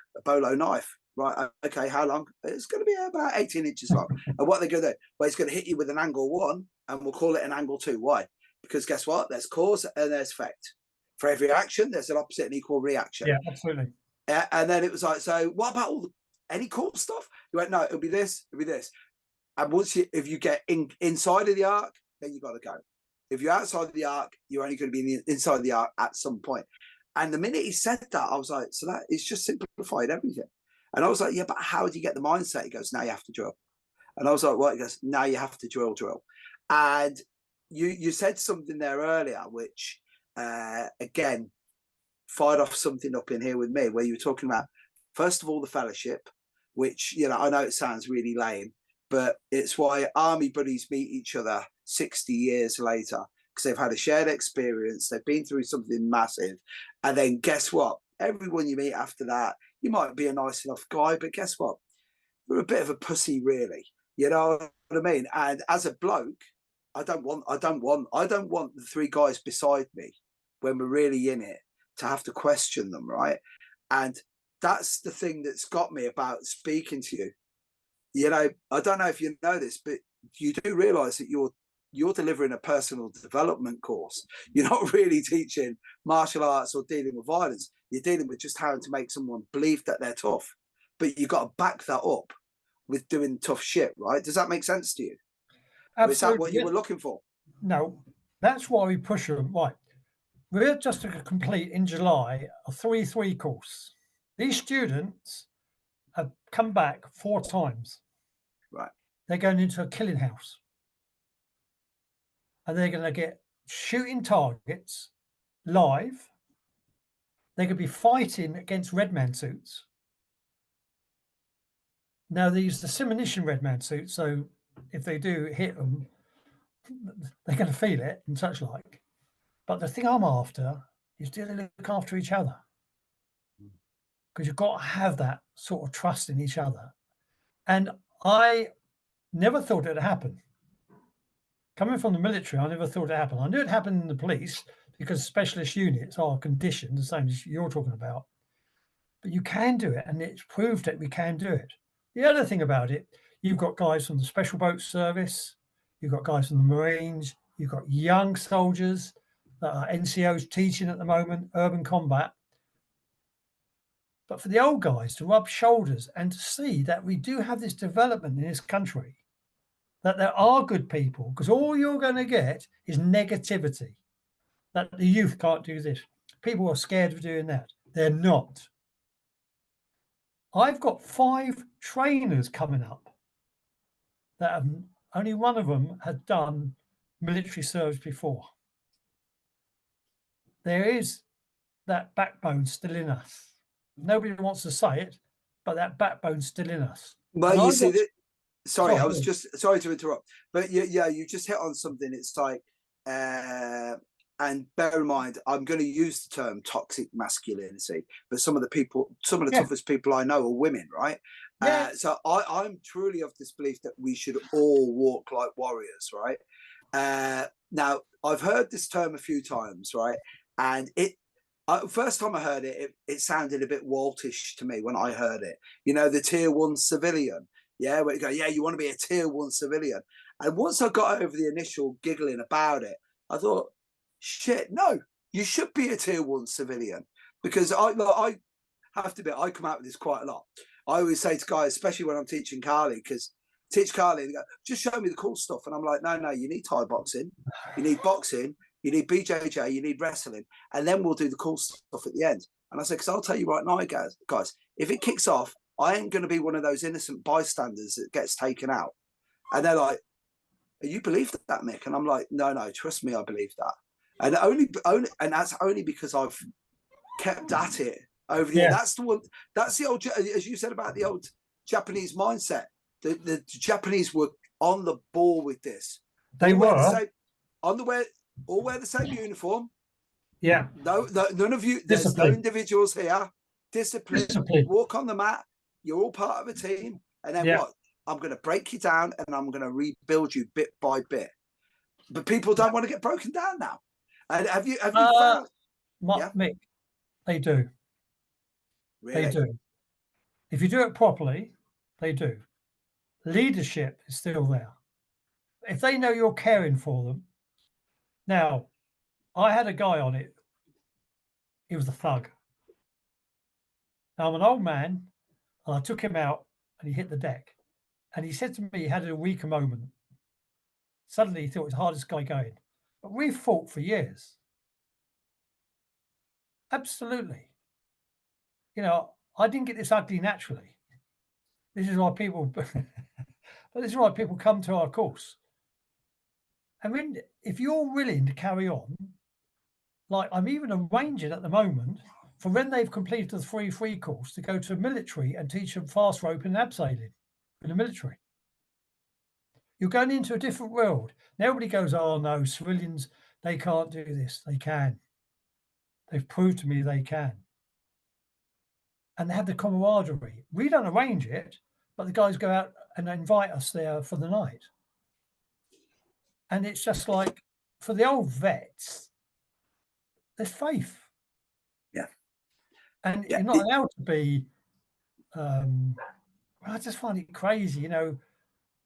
knife, right? Okay, how long? It's going to be about 18 inches long. And what they're going to do? Well, it's going to hit you with an angle 1, and we'll call it an angle 2. Why? Because guess what? There's cause and there's effect. For every action, there's an opposite and equal reaction. Yeah, absolutely. And then it was like, so what about any cool stuff? You went, no, it'll be this, it'll be this. And if you get inside of the arc, then you got to go. If you're outside of the arc, you're only going to be inside the arc at some point. And the minute he said that, I was like, so that it's just simplified everything. And I was like, yeah, but how do you get the mindset? He goes, now you have to drill. And I was like, what? He goes, now you have to drill. And you said something there earlier, which again fired off something up in here with me, where you were talking about, first of all, the fellowship, which, you know, I know it sounds really lame, but it's why army buddies meet each other 60 years later, because they've had a shared experience, they've been through something massive. And then guess what? Everyone you meet after that, you might be a nice enough guy, but guess what? You're a bit of a pussy, really. You know what I mean? And as a bloke, I don't want the 3 guys beside me when we're really in it to have to question them, right? And that's the thing that's got me about speaking to you. You know, I don't know if you know this, but you do realize that you're delivering a personal development course. You're not really teaching martial arts or dealing with violence. You're dealing with just how to make someone believe that they're tough. But you've got to back that up with doing tough shit, right? Does that make sense to you? Absolutely. Or is that what you were looking for? No, that's why we push them. Right. We're just to complete in July a 3-3 course. These students have come back 4 times. Right. They're going into a killing house. And they're going to get shooting targets live. They could be fighting against red man suits. Now, they use the simulation red man suit, so if they do hit them, they're going to feel it and such like. But the thing I'm after is, do they look after each other? Because you've got to have that sort of trust in each other. And I never thought it'd happen. Coming from the military, I never thought it'd happen. I knew it happened in the police because specialist units are conditioned, the same as you're talking about. But you can do it, and it's proved that we can do it. The other thing about it, you've got guys from the Special Boat Service, you've got guys from the Marines, you've got young soldiers that are NCOs teaching at the moment, urban combat. But for the old guys to rub shoulders and to see that we do have this development in this country, that there are good people, because all you're going to get is negativity, that the youth can't do this. People are scared of doing that. They're not. I've got 5 trainers coming up that only one of them had done military service before. There is that backbone still in us. Nobody wants to say it, but that backbone's still in us. Well, And you I see watch- that. Sorry, Sorry. I was just sorry to interrupt, but yeah, you just hit on something. It's like, and bear in mind, I'm going to use the term toxic masculinity, but some of the Yeah. toughest people I know are women, right? Yeah. So I'm truly of this belief that we should all walk like warriors, right? Now, I've heard this term a few times, right? And first time I heard it, it sounded a bit Waltish to me when I heard it. You know, the tier 1 civilian. Yeah, where you go, yeah, you want to be a tier 1 civilian. And once I got over the initial giggling about it, I thought, shit, no, you should be a tier 1 civilian. Because I have to admit, I come out with this quite a lot. I always say to guys, especially when I'm teaching Carly, because teach Carly, they go, just show me the cool stuff. And I'm like, no, you need Thai boxing, you need boxing, you need BJJ, you need wrestling, and then we'll do the cool stuff at the end. And I said, because I'll tell you right now, guys, if it kicks off, I ain't going to be one of those innocent bystanders that gets taken out. And they're like, you believe that, Mick? And I'm like, no, trust me, I believe that. And and that's only because I've kept at it over the years. That's the one. That's the old, as you said about the old Japanese mindset. The Japanese were on the ball with this. They were all wear the same uniform. Yeah. No, none of you. There's no individuals here. Discipline. Walk on the mat. You're all part of a team. And then what? I'm going to break you down and I'm going to rebuild you bit by bit. But people don't want to get broken down now. And have you found? Mick, they do. Really? They do. If you do it properly, they do. Leadership is still there. If they know you're caring for them. Now, I had a guy on it. He was a thug. Now, I'm an old man, and I took him out, and he hit the deck. And he said to me, he had a weaker moment. Suddenly, he thought it was the hardest guy going. But we fought for years. Absolutely. You know, I didn't get this ugly naturally. This is why people, but this is why people come to our course. I mean, if you're willing to carry on, like I'm even arranging at the moment for when they've completed the free course to go to the military and teach them fast roping and abseiling in the military. You're going into a different world. And everybody goes, oh no, civilians, they can't do this. They can. They've proved to me they can. And they have the camaraderie. We don't arrange it, but the guys go out and invite us there for the night. And it's just like, for the old vets, there's faith. Yeah. And you're not allowed to be, I just find it crazy. You know,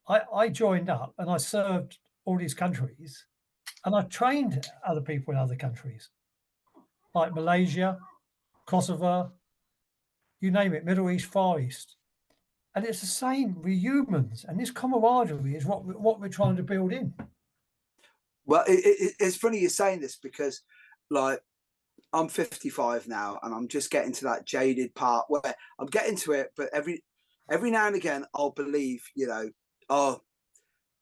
I joined up and I served all these countries and I trained other people in other countries, like Malaysia, Kosovo, you name it, Middle East, Far East. And it's the same, we're humans. And this camaraderie is what we're trying to build in. Well, it's funny you're saying this because, like, I'm 55 now and I'm just getting to that jaded part where I'm getting to it, but every now and again I'll believe, you know, oh,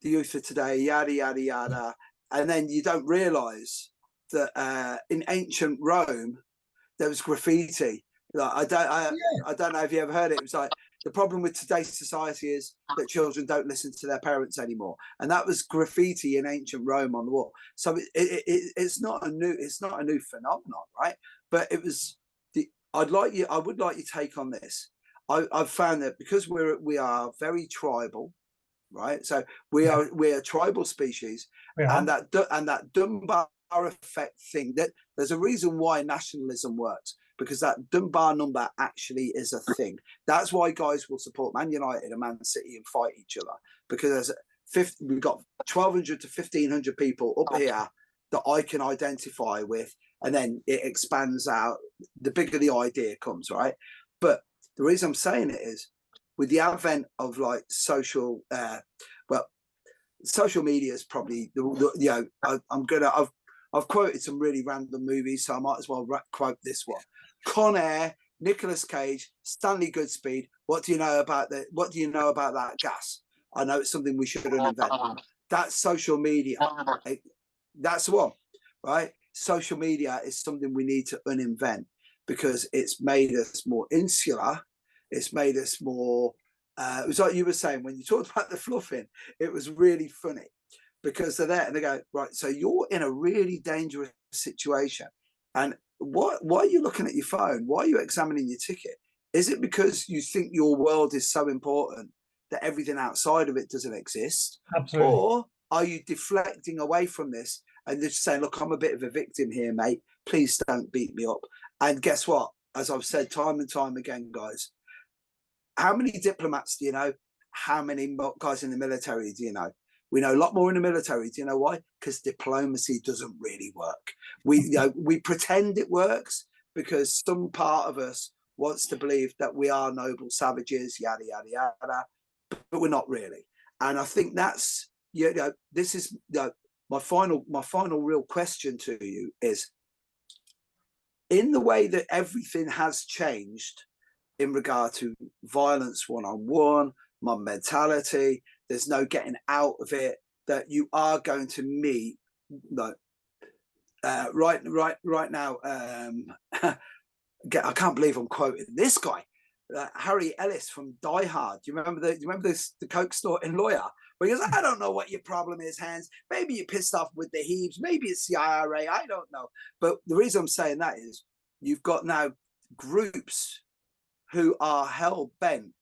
the youth of today, yada, yada, yada. And then you don't realise that in ancient Rome, there was graffiti. Like, I don't know if you ever heard it. It was like, the problem with today's society is that children don't listen to their parents anymore, and that was graffiti in ancient Rome on the wall. So it's not a new phenomenon, right? But it was I would like your take on this. I've found that because we are very tribal, right? So we're a tribal species, and that Dunbar effect thing. That there's a reason why nationalism works. Because that Dunbar number actually is a thing. That's why guys will support Man United and Man City and fight each other. Because we've got 1,200 to 1,500 people up here that I can identify with, and then it expands out. The bigger the idea comes, right? But the reason I'm saying it is, with the advent of like social media is probably I've quoted some really random movies, so I might as well quote this one. Con Air, Nicolas Cage, Stanley Goodspeed. What do you know about that gas? I know it's something we shouldn't invent. that's social media. That's the one, right? Social media is something we need to uninvent because it's made us more insular. It's made us more, it was like you were saying, when you talked about the fluffing, it was really funny because they're there and they go, right, so you're in a really dangerous situation. And why are you looking at your phone? Why are you examining your ticket? Is it because you think your world is so important that everything outside of it doesn't exist? Absolutely. Or are you deflecting away from this and just saying, look, I'm a bit of a victim here, mate. Please don't beat me up. And guess what? As I've said time and time again, guys, how many diplomats do you know? How many guys in the military do you know? We know a lot more in the military. Do you know why? Because diplomacy doesn't really work. We pretend it works because some part of us wants to believe that we are noble savages, yada, yada, yada, but we're not really. And I think that's, this is my final real question to you is, in the way that everything has changed in regard to violence one-on-one, my mentality, there's no getting out of it, that you are going to meet, right now, I can't believe I'm quoting this guy, Harry Ellis from Die Hard. Do you remember the coke snorting lawyer? Where he goes, I don't know what your problem is, Hans. Maybe you're pissed off with the Heaves. Maybe it's the IRA. I don't know. But the reason I'm saying that is you've got now groups who are hell bent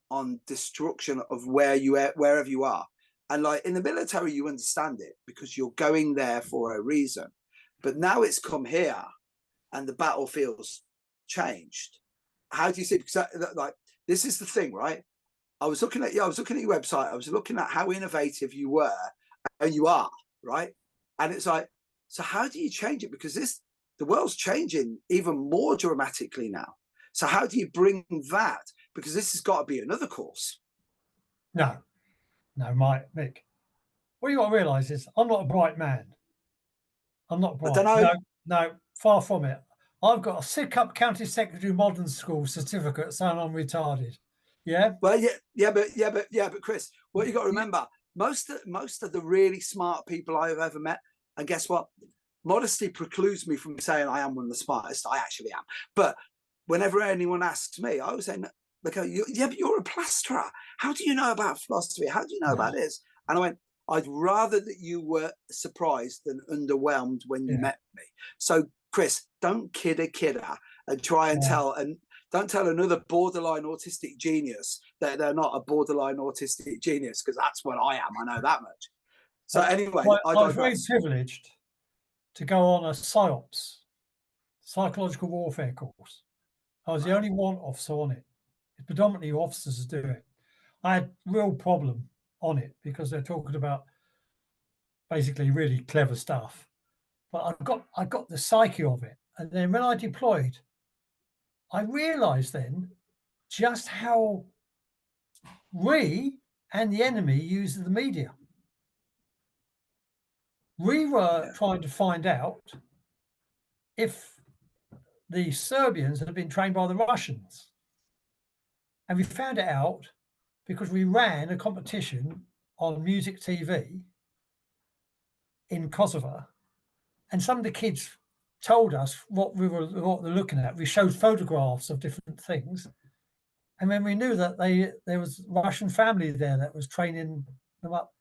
on destruction of wherever you are. And like in the military, you understand it because you're going there for a reason. But now it's come here and the battlefield's changed. How do you see? Because like this is the thing, right? I was looking at your website. I was looking at how innovative you were, and you are, right? And it's like, so how do you change it? Because the world's changing even more dramatically now. So how do you bring that? Because this has got to be another course. No, Mick. What you got to realise is I'm not a bright man. I'm not bright. I don't know. No, far from it. I've got a Sidcup County Secretary Modern School certificate saying I'm retarded. Yeah. Well, but Chris, what you got to remember, most of the really smart people I've ever met, and guess what? Modesty precludes me from saying I am one of the smartest. I actually am. But whenever anyone asks me, I always say, but you're a plasterer. How do you know about philosophy? How do you know about this? And I went, I'd rather that you were surprised than underwhelmed when you met me. So, Chris, don't kid a kidder and try and don't tell another borderline autistic genius that they're not a borderline autistic genius, because that's what I am. I know that much. So anyway, I was very privileged to go on a PSYOPS, psychological warfare course. I was the only one officer on it. It's predominantly officers do it. I had real problem on it because they're talking about basically really clever stuff. But I got the psyche of it. And then when I deployed, I realized then just how we and the enemy use the media. We were trying to find out if the Serbians had been trained by the Russians. And we found it out because we ran a competition on music TV in Kosovo. And some of the kids told us what they're looking at. We showed photographs of different things. And then we knew that there was Russian family there that was training them up.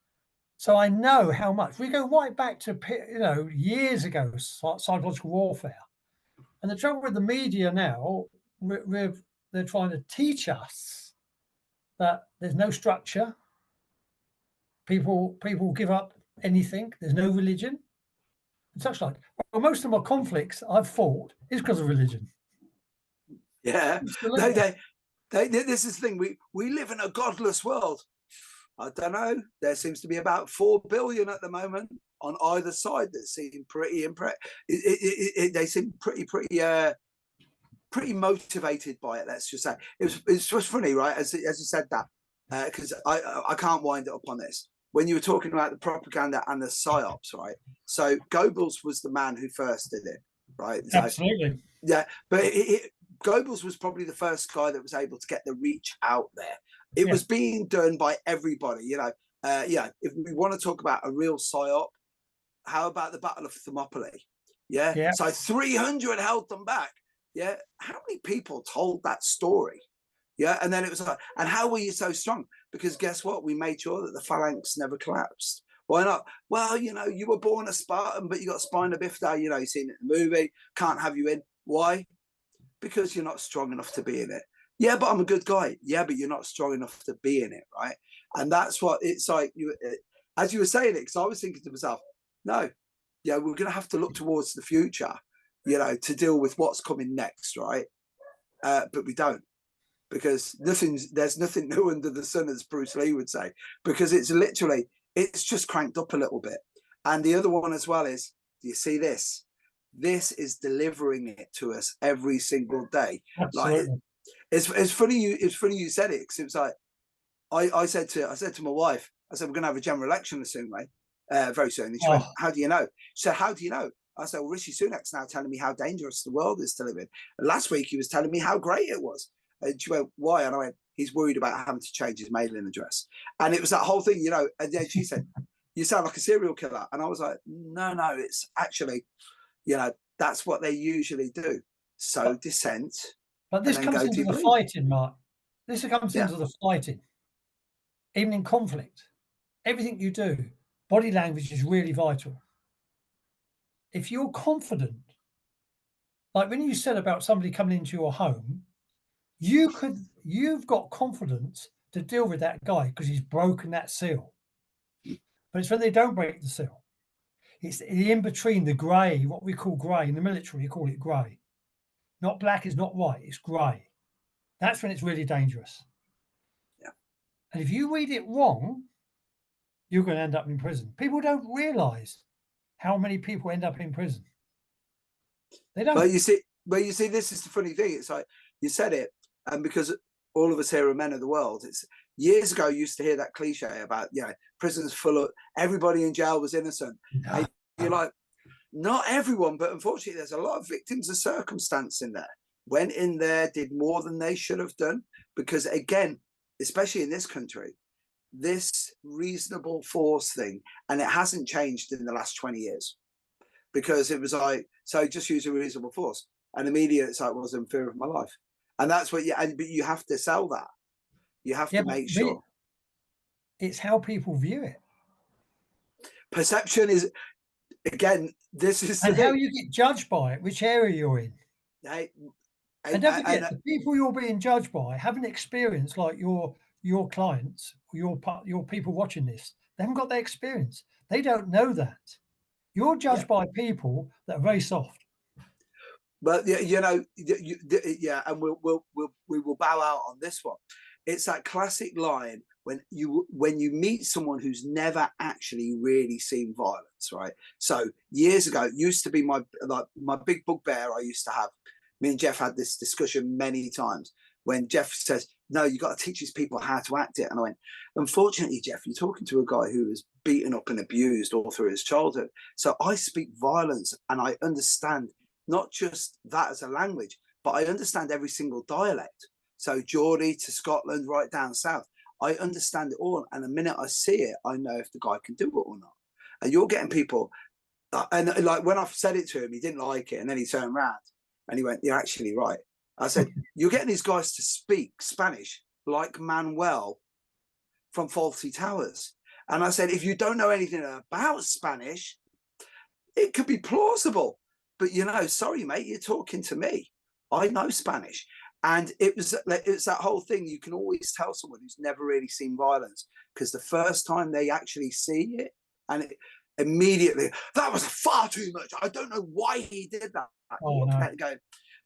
So I know how much. We go right back to, years ago, psychological warfare. And the trouble with the media now, they're trying to teach us that there's no structure. People give up anything. There's no religion. And such like. Well, most of my conflicts I've fought is because of religion. Yeah. This is the thing. We live in a godless world. I don't know. There seems to be about 4 billion at the moment on either side that seem pretty they seem pretty motivated by it. Let's just say it's just funny, right? As you said that, because I can't wind it up on this. When you were talking about the propaganda and the psyops, right? So Goebbels was the man who first did it, right? So, absolutely. Yeah, but Goebbels was probably the first guy that was able to get the reach out there. It was being done by everybody, Yeah, if we want to talk about a real psyop, how about the Battle of Thermopylae? Yeah, Yeah. so 300 held them back. Yeah, how many people told that story? Yeah, and then it was like, and how were you so strong? Because guess what? We made sure that the phalanx never collapsed. Why not? Well, you know, you were born a Spartan, but you got spina bifida. You know, you've seen it in the movie. Can't have you in. Why? Because you're not strong enough to be in it. Yeah, but I'm a good guy. Yeah, but you're not strong enough to be in it, right? And that's what it's like. As you were saying it, because I was thinking to myself, no, yeah, we're going to have to look towards the future, you know, to deal with what's coming next, right? But we don't, because there's nothing new under the sun, as Bruce Lee would say, because it's just cranked up a little bit. And the other one as well is, do you see this? This is delivering it to us every single day. Absolutely. Like it's funny you said it, because it was like I said to my wife, I said, we're going to have a general election soon, mate. Very soon. And she went, how do you know? She said, how do you know? I said, well, Rishi Sunak's now telling me how dangerous the world is to live in. And last week he was telling me how great it was. And she went, why? And I went, he's worried about having to change his mailing address. And it was that whole thing, you know. And then she said, you sound like a serial killer. And I was like, no, it's actually, you know, that's what they usually do. Sow dissent. But this comes into the fighting, Mark. This comes into the fighting. Even in conflict, everything you do, body language is really vital. If you're confident, like when you said about somebody coming into your home, you've got confidence to deal with that guy because he's broken that seal. But it's when they don't break the seal. It's in between the grey, what we call grey. In the military, you call it grey. Not black is not white, it's grey. That's when it's really dangerous. Yeah. And if you read it wrong, you're going to end up in prison. People don't realise how many people end up in prison. They don't. But you see, this is the funny thing. It's like you said it, and because all of us here are men of the world. It's years ago, you used to hear that cliche about, you know, prisons full of everybody in jail was innocent. And you're like, not everyone, but unfortunately, there's a lot of victims of circumstance in there. Went in there, did more than they should have done, because again, especially in this country, this reasonable force thing, and it hasn't changed in the last 20 years, because it was like, so just use a reasonable force, and immediately it's like, well, I was in fear of my life. And that's what but you have to sell that. You have to make sure. It's how people view it. Perception is, again, this is and how you get judged by it, which area you're in. And don't forget, the people you're being judged by haven't experienced like your clients, your people watching this. They haven't got that experience. They don't know that. You're judged by people that are very soft. But you know, and we will bow out on this one. It's that classic line when you meet someone who's never actually really seen violence, right? So years ago, it used to be my big bugbear. I used to have. Me and Jeff had this discussion many times when Jeff says, no, you got to teach these people how to act it. And I went, unfortunately, Jeff, you're talking to a guy who was beaten up and abused all through his childhood. So I speak violence, and I understand not just that as a language, but I understand every single dialect. So Geordie to Scotland, right down south, I understand it all. And the minute I see it, I know if the guy can do it or not. And you're getting people, and like when I said it to him, he didn't like it. And then he turned around and he went, you're actually right. I said, you're getting these guys to speak Spanish like Manuel from Fawlty Towers. And I said, if you don't know anything about Spanish, it could be plausible. But, you know, sorry, mate, you're talking to me. I know Spanish. And it's that whole thing. You can always tell someone who's never really seen violence, because the first time they actually see it, and immediately, that was far too much. I don't know why he did that. Going,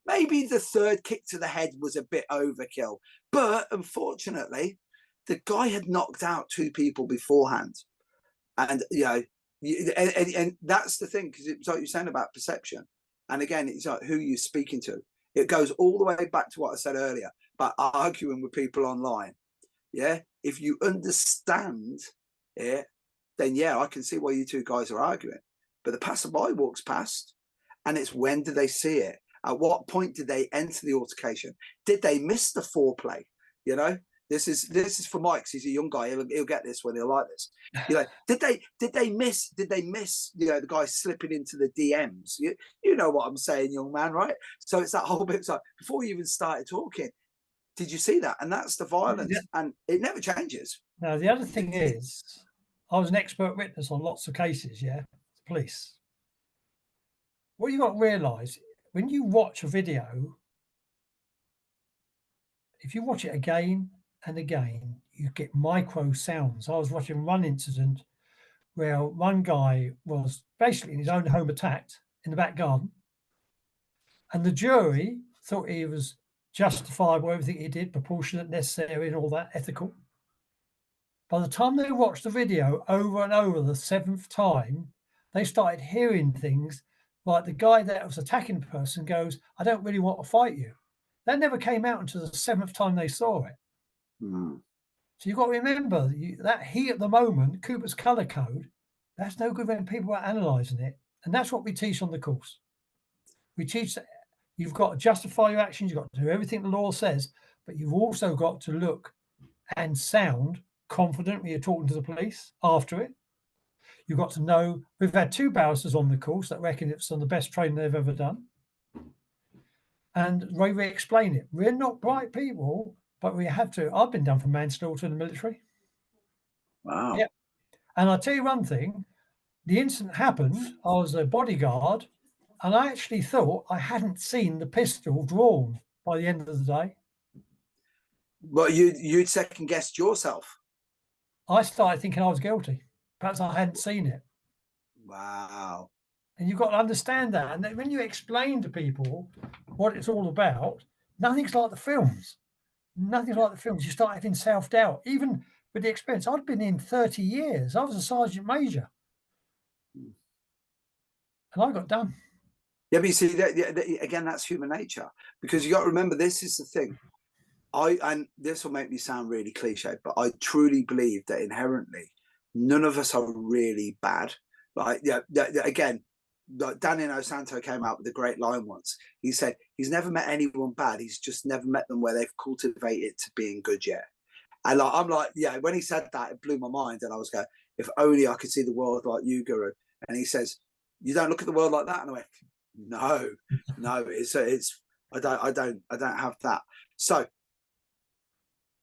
maybe the third kick to the head was a bit overkill. But unfortunately, the guy had knocked out two people beforehand. And, you know, and that's the thing, because it's like you're saying about perception. And again, it's like who you're speaking to. It goes all the way back to what I said earlier about arguing with people online. Yeah. If you understand it, then yeah, I can see why you two guys are arguing. But the passerby walks past, and it's when do they see it? At what point did they enter the altercation? Did they miss the foreplay? You know, This is for Mike. 'Cause he's a young guy. He'll get this when he'll like this. You know, did they miss the guy slipping into the DMs? You know what I'm saying, young man, right? So it's that whole bit. It's like before we even started talking, did you see that? And that's the violence, and it never changes. Now, the other thing is, I was an expert witness on lots of cases, the police. What you got to realise, when you watch a video, if you watch it again and again, you get micro sounds. I was watching one incident where one guy was basically in his own home attacked in the back garden, and the jury thought he was justifiable, everything he did, proportionate, necessary, and all that, ethical. By the time they watched the video over and over the 7th time, they started hearing things like the guy that was attacking the person goes, "I don't really want to fight you." That never came out until the 7th time they saw it. Mm. So you've got to remember that heat at the moment, Cooper's colour code, that's no good when people are analysing it. And that's what we teach on the course. We teach that you've got to justify your actions, you've got to do everything the law says, but you've also got to look and sound confident when you're talking to the police after it. You've got to know, we've had 2 barristers on the course that reckon it's on the best training they've ever done. And we explain it. We're not bright people, but we have to. I've been done for manslaughter in the military. Wow. Yeah. And I'll tell you one thing, the incident happened, I was a bodyguard, and I actually thought I hadn't seen the pistol drawn by the end of the day. But you'd second guessed yourself. I started thinking I was guilty. Perhaps I hadn't seen it. Wow. And you've got to understand that. And then when you explain to people what it's all about, nothing's like the films. Nothing's like the films. You start having self-doubt. Even with the experience, I'd been in 30 years. I was a sergeant major. And I got done. Yeah, but you see, again, that's human nature. Because you got to remember, this is the thing. And this will make me sound really cliche, but I truly believe that inherently, none of us are really bad. Like, again, like Danny Santo came out with a great line once. He said he's never met anyone bad. He's just never met them where they've cultivated to being good yet. And like, I'm like, yeah, when he said that, it blew my mind. And I was going, if only I could see the world like you, Guru. And he says, you don't look at the world like that. And I went, no, I don't have that. So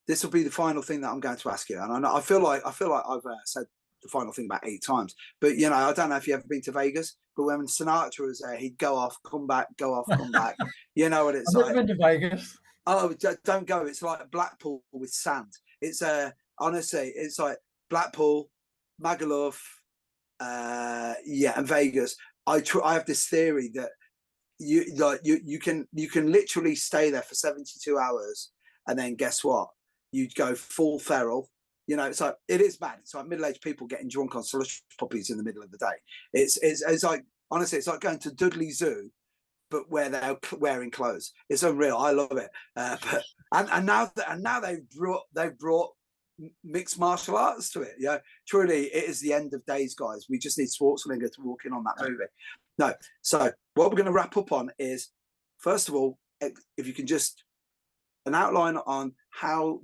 this will be the final thing that I'm going to ask you. And I feel like I've said the final thing about 8 times, but you know, I don't know if you've ever been to Vegas, but when Sinatra was there, he'd go off, come back, go off, come back. You know what it's I've like? never been to Vegas. Oh, don't go. It's like Blackpool with sand. It's honestly, it's like Blackpool, Magaluf, and Vegas. I have this theory that you can literally stay there for 72 hours, and then guess what? You'd go full feral. You know, it's like, it is bad. It's like middle-aged people getting drunk on slush puppies in the middle of the day. It's like, honestly, it's like going to Dudley Zoo, but where they're wearing clothes. It's unreal. I love it. And now they've brought mixed martial arts to it. Yeah, truly, it is the end of days, guys. We just need Schwarzenegger to walk in on that movie. No. So what we're going to wrap up on is, first of all, if you can just an outline on how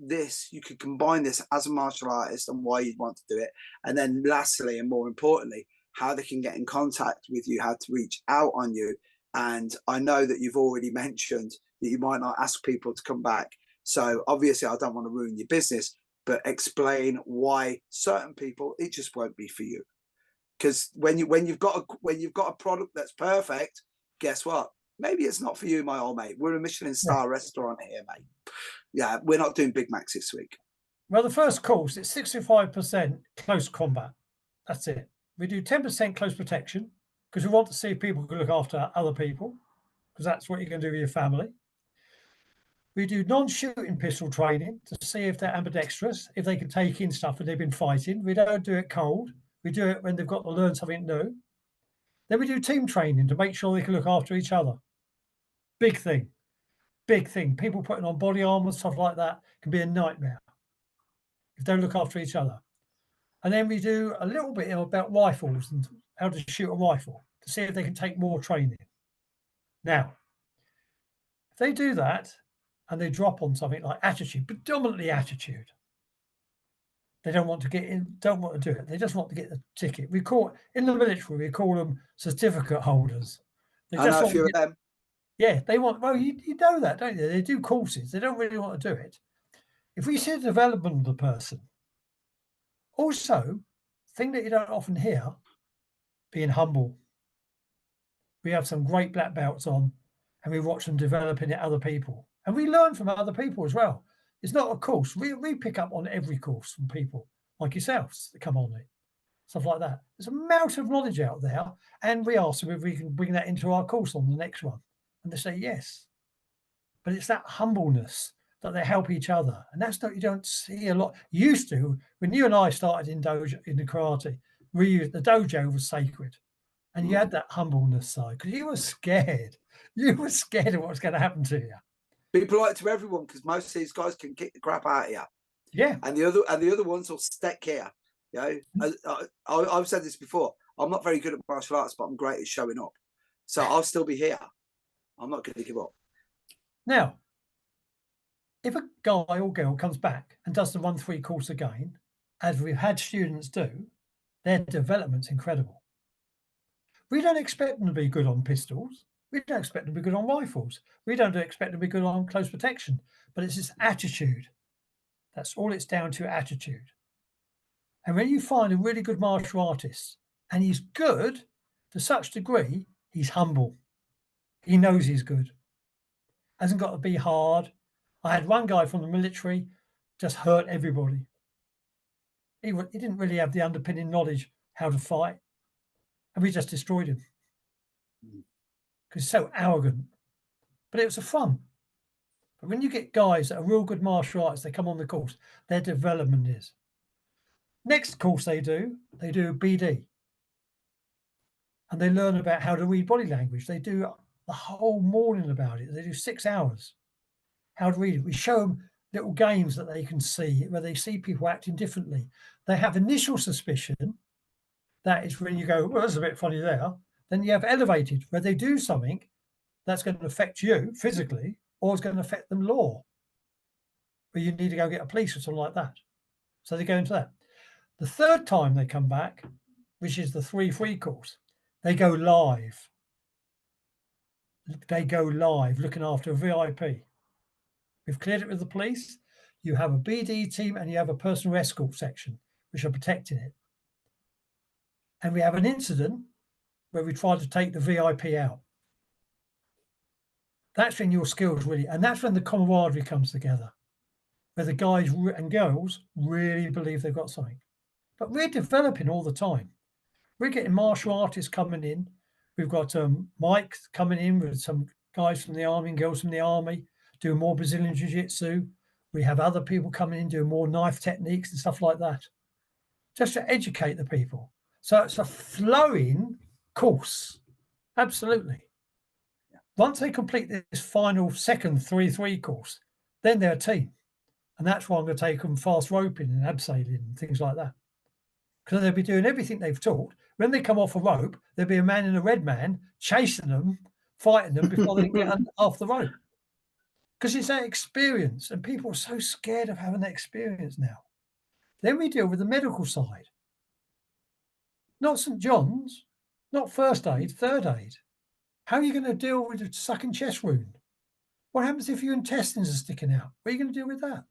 you could combine this as a martial artist and why you'd want to do it. And then lastly, and more importantly, how they can get in contact with you, how to reach out on you. And I know that you've already mentioned that you might not ask people to come back. So obviously I don't want to ruin your business, but explain why certain people, it just won't be for you. Because when you've got a product that's perfect, guess what? Maybe it's not for you, my old mate. We're a Michelin star restaurant here, mate. Yeah, we're not doing Big Macs this week. Well, the first course, it's 65% close combat. That's it. We do 10% close protection because we want to see if people can look after other people, because that's what you're going to do with your family. We do non-shooting pistol training to see if they're ambidextrous, if they can take in stuff that they've been fighting. We don't do it cold. We do it when they've got to learn something new. Then we do team training to make sure they can look after each other. Big thing. People putting on body armor, stuff like that, can be a nightmare if they don't look after each other. And then we do a little bit about rifles and how to shoot a rifle to see if they can take more training. Now, if they do that, and they drop on something like attitude, predominantly attitude. They don't want to get in, don't want to do it. They just want to get the ticket. We call in the military, we call them certificate holders. They I just know a want few to of them. yeah, they want, well, you know that, don't you? They do courses. They don't really want to do it. If we see the development of the person, also, thing that you don't often hear, being humble. We have some great black belts on, and we watch them developing at other people. And we learn from other people as well. It's not a course. We pick up on every course from people like yourselves that come on it, stuff like that. There's a amount of knowledge out there, and we ask them if we can bring that into our course on the next one. And they say yes. But it's that humbleness that they help each other. And that's not, you don't see a lot. Used to, when you and I started in dojo, in the karate, we used, the dojo was sacred. And you had that humbleness side because you were scared. You were scared of what was going to happen to you. Be polite to everyone because most of these guys can kick the crap out of you. Yeah. And the other ones will stick here. You know, I've said this before. I'm not very good at martial arts, but I'm great at showing up. So I'll still be here. I'm not going to give up. Now, if a guy or girl comes back and does the 1-3 course again, as we've had students do, their development's incredible. We don't expect them to be good on pistols. We don't expect them to be good on rifles. We don't expect them to be good on close protection. But it's this attitude. That's all it's down to, attitude. And when you find a really good martial artist, and he's good to such degree, he's humble. He knows he's good. Hasn't got to be hard. I had one guy from the military just hurt everybody. He didn't really have the underpinning knowledge how to fight. And we just destroyed him. Because he's so arrogant. But it was a fun. But when you get guys that are real good martial artists, they come on the course, their development is. Next course they do BD. And they learn about how to read body language. They do the whole morning about it. They do 6 hours. How to read it. We show them little games that they can see, where they see people acting differently. They have initial suspicion. That is when you go, well, that's a bit funny there. Then you have elevated, where they do something that's going to affect you physically, or it's going to affect them law, where you need to go get a police or something like that. So they go into that. The third time they come back, which is the 3-3 course, they go live. They go live looking after a VIP. We've cleared it with the police. You have a BD team and you have a personal escort section, which are protecting it. And we have an incident where we try to take the VIP out. That's when your skills really, and that's when the camaraderie comes together, where the guys and girls really believe they've got something. But we're developing all the time. We're getting martial artists coming in. We've got Mike coming in with some guys from the army and girls from the army doing more Brazilian Jiu-Jitsu. We have other people coming in doing more knife techniques and stuff like that, just to educate the people. So it's a flowing course, absolutely. Once they complete this final second 3-3 course, then they're a team. And that's why I'm going to take them fast roping and abseiling and things like that. Because they'll be doing everything they've taught. When they come off a rope, there'll be a man in a red man chasing them, fighting them before they can get off the rope. Because it's that experience, and people are so scared of having that experience now. Then we deal with the medical side. Not St. John's, not first aid, third aid. How are you going to deal with a sucking chest wound? What happens if your intestines are sticking out? What are you going to do with that?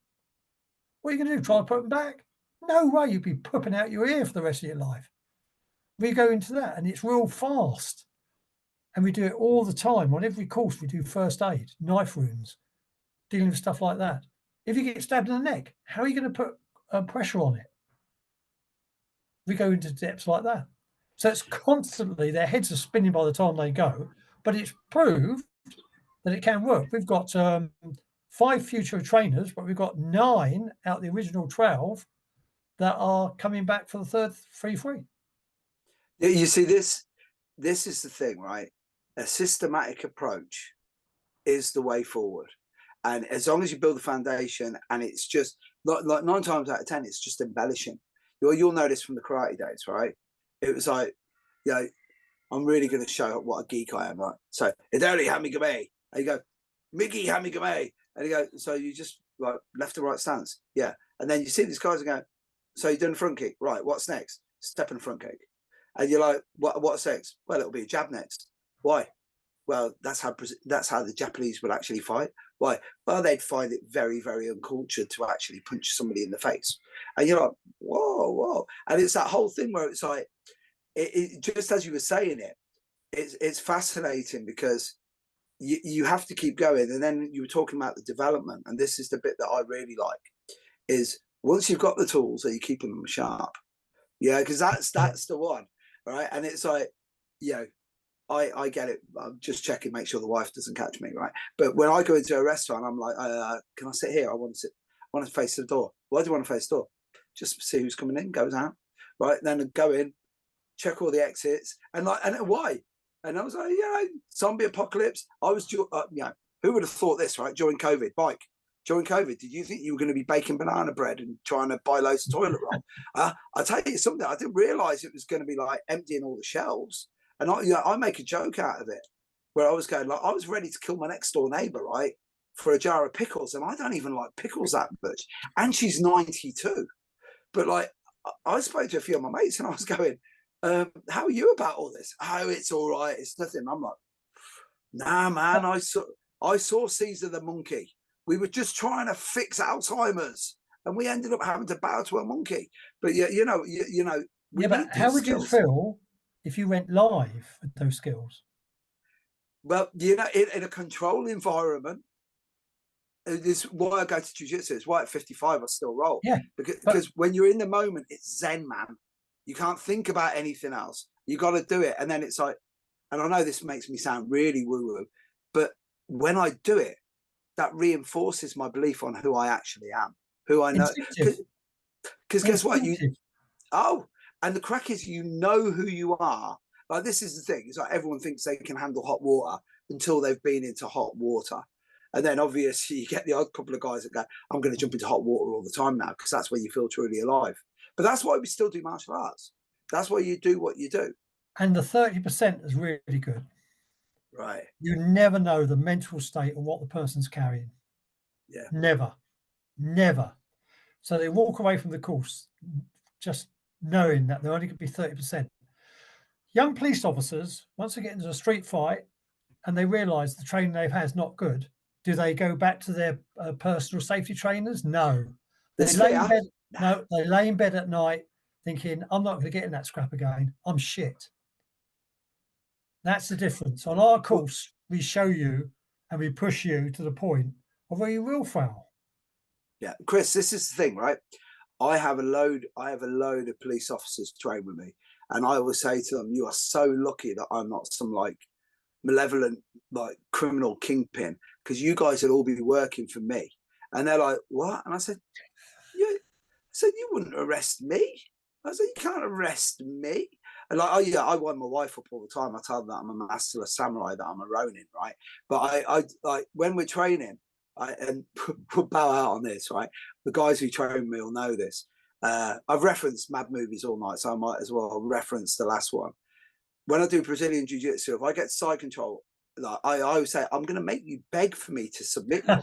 What are you going to do? Try to put them back? No way, you'd be pooping out your ear for the rest of your life. We go into that, and it's real fast. And we do it all the time. On every course, we do first aid, knife wounds, dealing with stuff like that. If you get stabbed in the neck, how are you going to put pressure on it? We go into depths like that. So it's constantly, their heads are spinning by the time they go, but it's proved that it can work. We've got 5 future trainers, but we've got 9 out of the original 12 that are coming back for the third 3-3. Yeah, you see, this is the thing, right? A systematic approach is the way forward. And as long as you build the foundation, and it's just like 9 times out of 10, it's just embellishing. You'll know this from the karate days, right? It was like, you know, I'm really going to show what a geek I am, right? So, Idori Hamigame. And you go, Miki Hamigame. And you go, so you just like left to right stance, yeah. And then you see these guys and go, so you're doing a front kick, right? What's next? Step in front kick. And you're like, what's next? Well, it'll be a jab next. Why? Well, that's how the Japanese would actually fight. Why? Well, they'd find it very, very uncultured to actually punch somebody in the face. And you're like, whoa. And it's that whole thing where it's like, it just as you were saying it, it's fascinating because you have to keep going. And then you were talking about the development, and this is the bit that I really like, is once you've got the tools, are you keeping them sharp? Yeah, because that's the one, right? And it's like, I get it. I'm just checking, make sure the wife doesn't catch me, right? But when I go into a restaurant, I'm like, can I sit here? I want to face the door. Why do you want to face the door? Just see who's coming in, goes out, right? And then go in, check all the exits, and why? And I was like, zombie apocalypse. I was, who would have thought this, right? During COVID, Mike, during COVID, did you think you were going to be baking banana bread and trying to buy loads of toilet roll? I'll tell you something, I didn't realize it was going to be like emptying all the shelves. And I make a joke out of it where I was going, like, I was ready to kill my next door neighbor, right, for a jar of pickles. And I don't even like pickles that much. And she's 92. But like, I spoke to a few of my mates and I was going, how are you about all this? Oh, it's all right. It's nothing. I'm like, nah, man, I saw Caesar the monkey. We were just trying to fix Alzheimer's and we ended up having to bow to a monkey. But but how would you feel if you went live with those skills? Well, in a controlled environment, this is why I go to jiu-jitsu. It's why at 55 I still roll. Yeah, because when you're in the moment, it's zen, man. You can't think about anything else. You got to do it. And then it's like, and I know this makes me sound really woo-woo, but when I do it, that reinforces my belief on who I actually am, who I know. Because guess what? And the crack is, you know who you are. Like, this is the thing. It's like everyone thinks they can handle hot water until they've been into hot water. And then obviously you get the odd couple of guys that go, I'm going to jump into hot water all the time now, because that's where you feel truly alive. But that's why we still do martial arts. That's why you do what you do. And the 30% is really good. Right. You never know the mental state of what the person's carrying. Yeah. Never. So they walk away from the course just knowing that they're only going to be 30%. Young police officers, once they get into a street fight and they realise the training they've had is not good, do they go back to their personal safety trainers? No. They lay in bed at night thinking, I'm not going to get in that scrap again. I'm shit. That's the difference. On our course, we show you and we push you to the point of where you will fail. Yeah, Chris, this is the thing, right? I have a load of police officers train with me, and I always say to them, you are so lucky that I'm not some like malevolent like criminal kingpin, because you guys would all be working for me. And they're like, what? And I said, you wouldn't arrest me. I said, you can't arrest me. And like, I wind my wife up all the time. I tell them that I'm a master samurai, that I'm a Ronin, right? But I like, when we're training, and we'll bow out on this, right? The guys who train me will know this. I've referenced Mad Movies all night, so I might as well reference the last one. When I do Brazilian Jiu-Jitsu, if I get side control, like, I always say, I'm going to make you beg for me to submit you.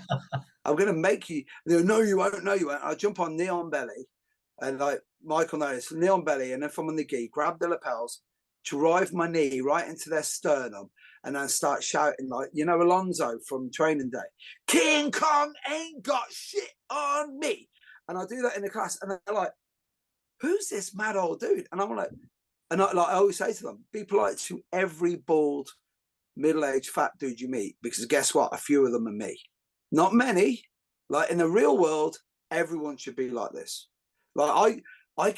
I'm going to make you, no, you won't, no, you won't. I jump on knee on belly, and like Michael knows, knee on belly, and if I'm on the gi, grab the lapels, drive my knee right into their sternum, and then start shouting like, Alonzo from Training Day, King Kong ain't got shit on me. And I do that in the class, and they're like, who's this mad old dude? And I'm like, I always say to them, be polite to every bald, middle-aged fat dude you meet, because guess what? A few of them are me. Not many. Like, in the real world, everyone should be like this. Like, I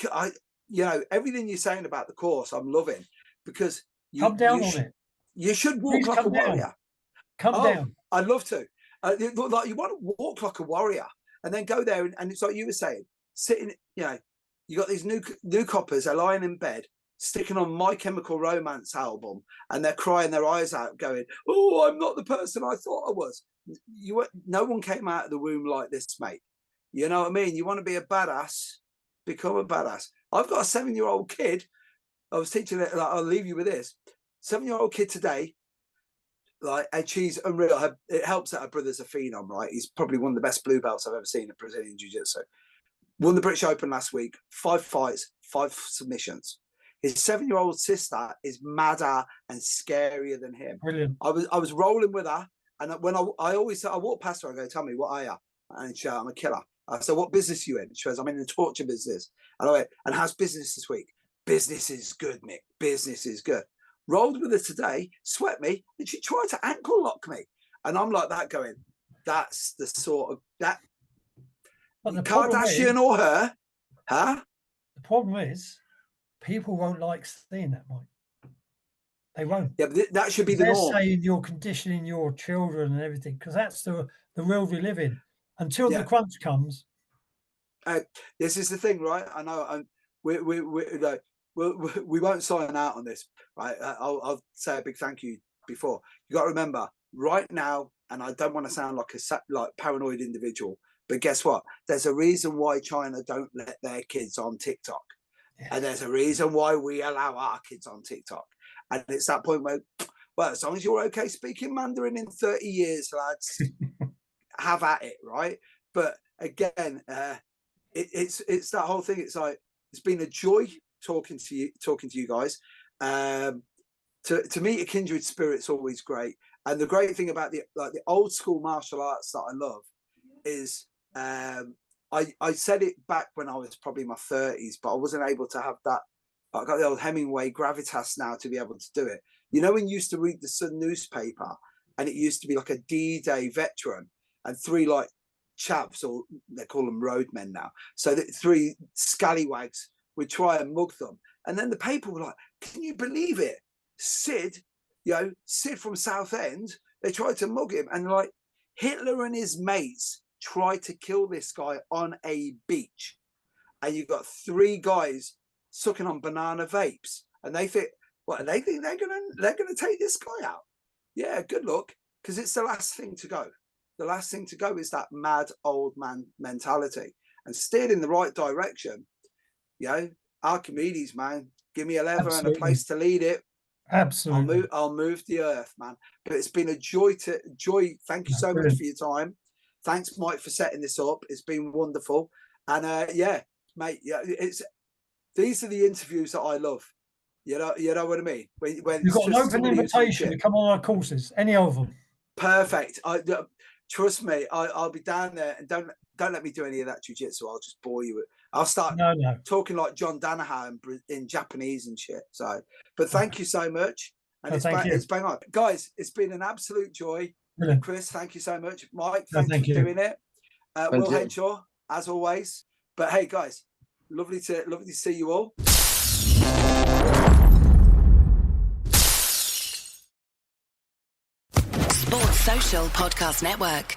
everything you're saying about the course, I'm loving, because come down on it. You should walk like a warrior. Come down. I'd love to. Like, you want to walk like a warrior, and then go there, and it's like you were saying, sitting. You got these new coppers are lying in bed, sticking on My Chemical Romance album, and they're crying their eyes out, going, "Oh, I'm not the person I thought I was." No one came out of the womb like this, mate. You know what I mean? You want to be a badass, become a badass. I've got a 7-year-old kid. I was teaching it. I'll leave you with this. 7-year-old kid today Like, and she's unreal. It helps that her brother's a phenom, right? He's probably one of the best blue belts I've ever seen in Brazilian Jiu-Jitsu. Won the British Open last week, 5 fights, 5 submissions. His 7-year-old sister is madder and scarier than him. Brilliant. I was rolling with her, and when I walk past her, I go, "Tell me, what are you?" And she, "I'm a killer." I said, "What business are you in?" She goes, "I'm in the torture business." And I went, "And how's business this week?" "Business is good, Mick. Business is good." Rolled with her today, swept me, and she tried to ankle lock me. And I'm like that going, that's the sort of that Kardashian or her, huh? The problem is people won't like seeing that, Mike. They won't. Yeah, but that should be the norm. They're saying you're conditioning your children and everything, because that's the world we live in. Until the crunch comes. This is the thing, right? I know, and we won't sign out on this, right? I'll say a big thank you before. You got to remember, right now, and I don't want to sound like a paranoid individual, but guess what? There's a reason why China don't let their kids on TikTok. Yeah. And there's a reason why we allow our kids on TikTok. And it's that point where, well, as long as you're okay speaking Mandarin in 30 years, lads, have at it, right? But again, it's that whole thing. It's like, it's been a joy talking to you guys. To meet a kindred spirit's always great. And the great thing about the old school martial arts that I love is I said it back when I was probably in my 30s, but I wasn't able to have that. I got the old Hemingway gravitas now to be able to do it. You know, when you used to read the Sun newspaper and it used to be like a D-Day veteran and 3 like chaps, or they call them roadmen now. So that 3 scallywags would try and mug them. And then the paper were like, "Can you believe it? Sid from Southend, they tried to mug him." And like, Hitler and his mates tried to kill this guy on a beach. And you've got 3 guys sucking on banana vapes. And they think, what, they think they're gonna take this guy out? Yeah, good luck, because it's the last thing to go. The last thing to go is that mad old man mentality. And steered in the right direction, Archimedes, man, give me a lever and a place to lead it. Absolutely. I'll move the earth, man. But it's been a joy. Thank you so much for your time. Thanks, Mike, for setting this up. It's been wonderful. And mate, these are the interviews that I love. You know what I mean? When you've got an open invitation to come on our courses, any of them. Perfect. Trust me, I'll be down there, and don't let me do any of that jiu-jitsu. I'll just bore you. I'll start talking like John Danaher in Japanese and shit. So, but thank you so much. And it's bang on. Guys, it's been an absolute joy. Brilliant. Chris, thank you so much. Mike, thank you for doing it. Will Henshaw, as always. But hey, guys, lovely to see you all. Sports Social Podcast Network.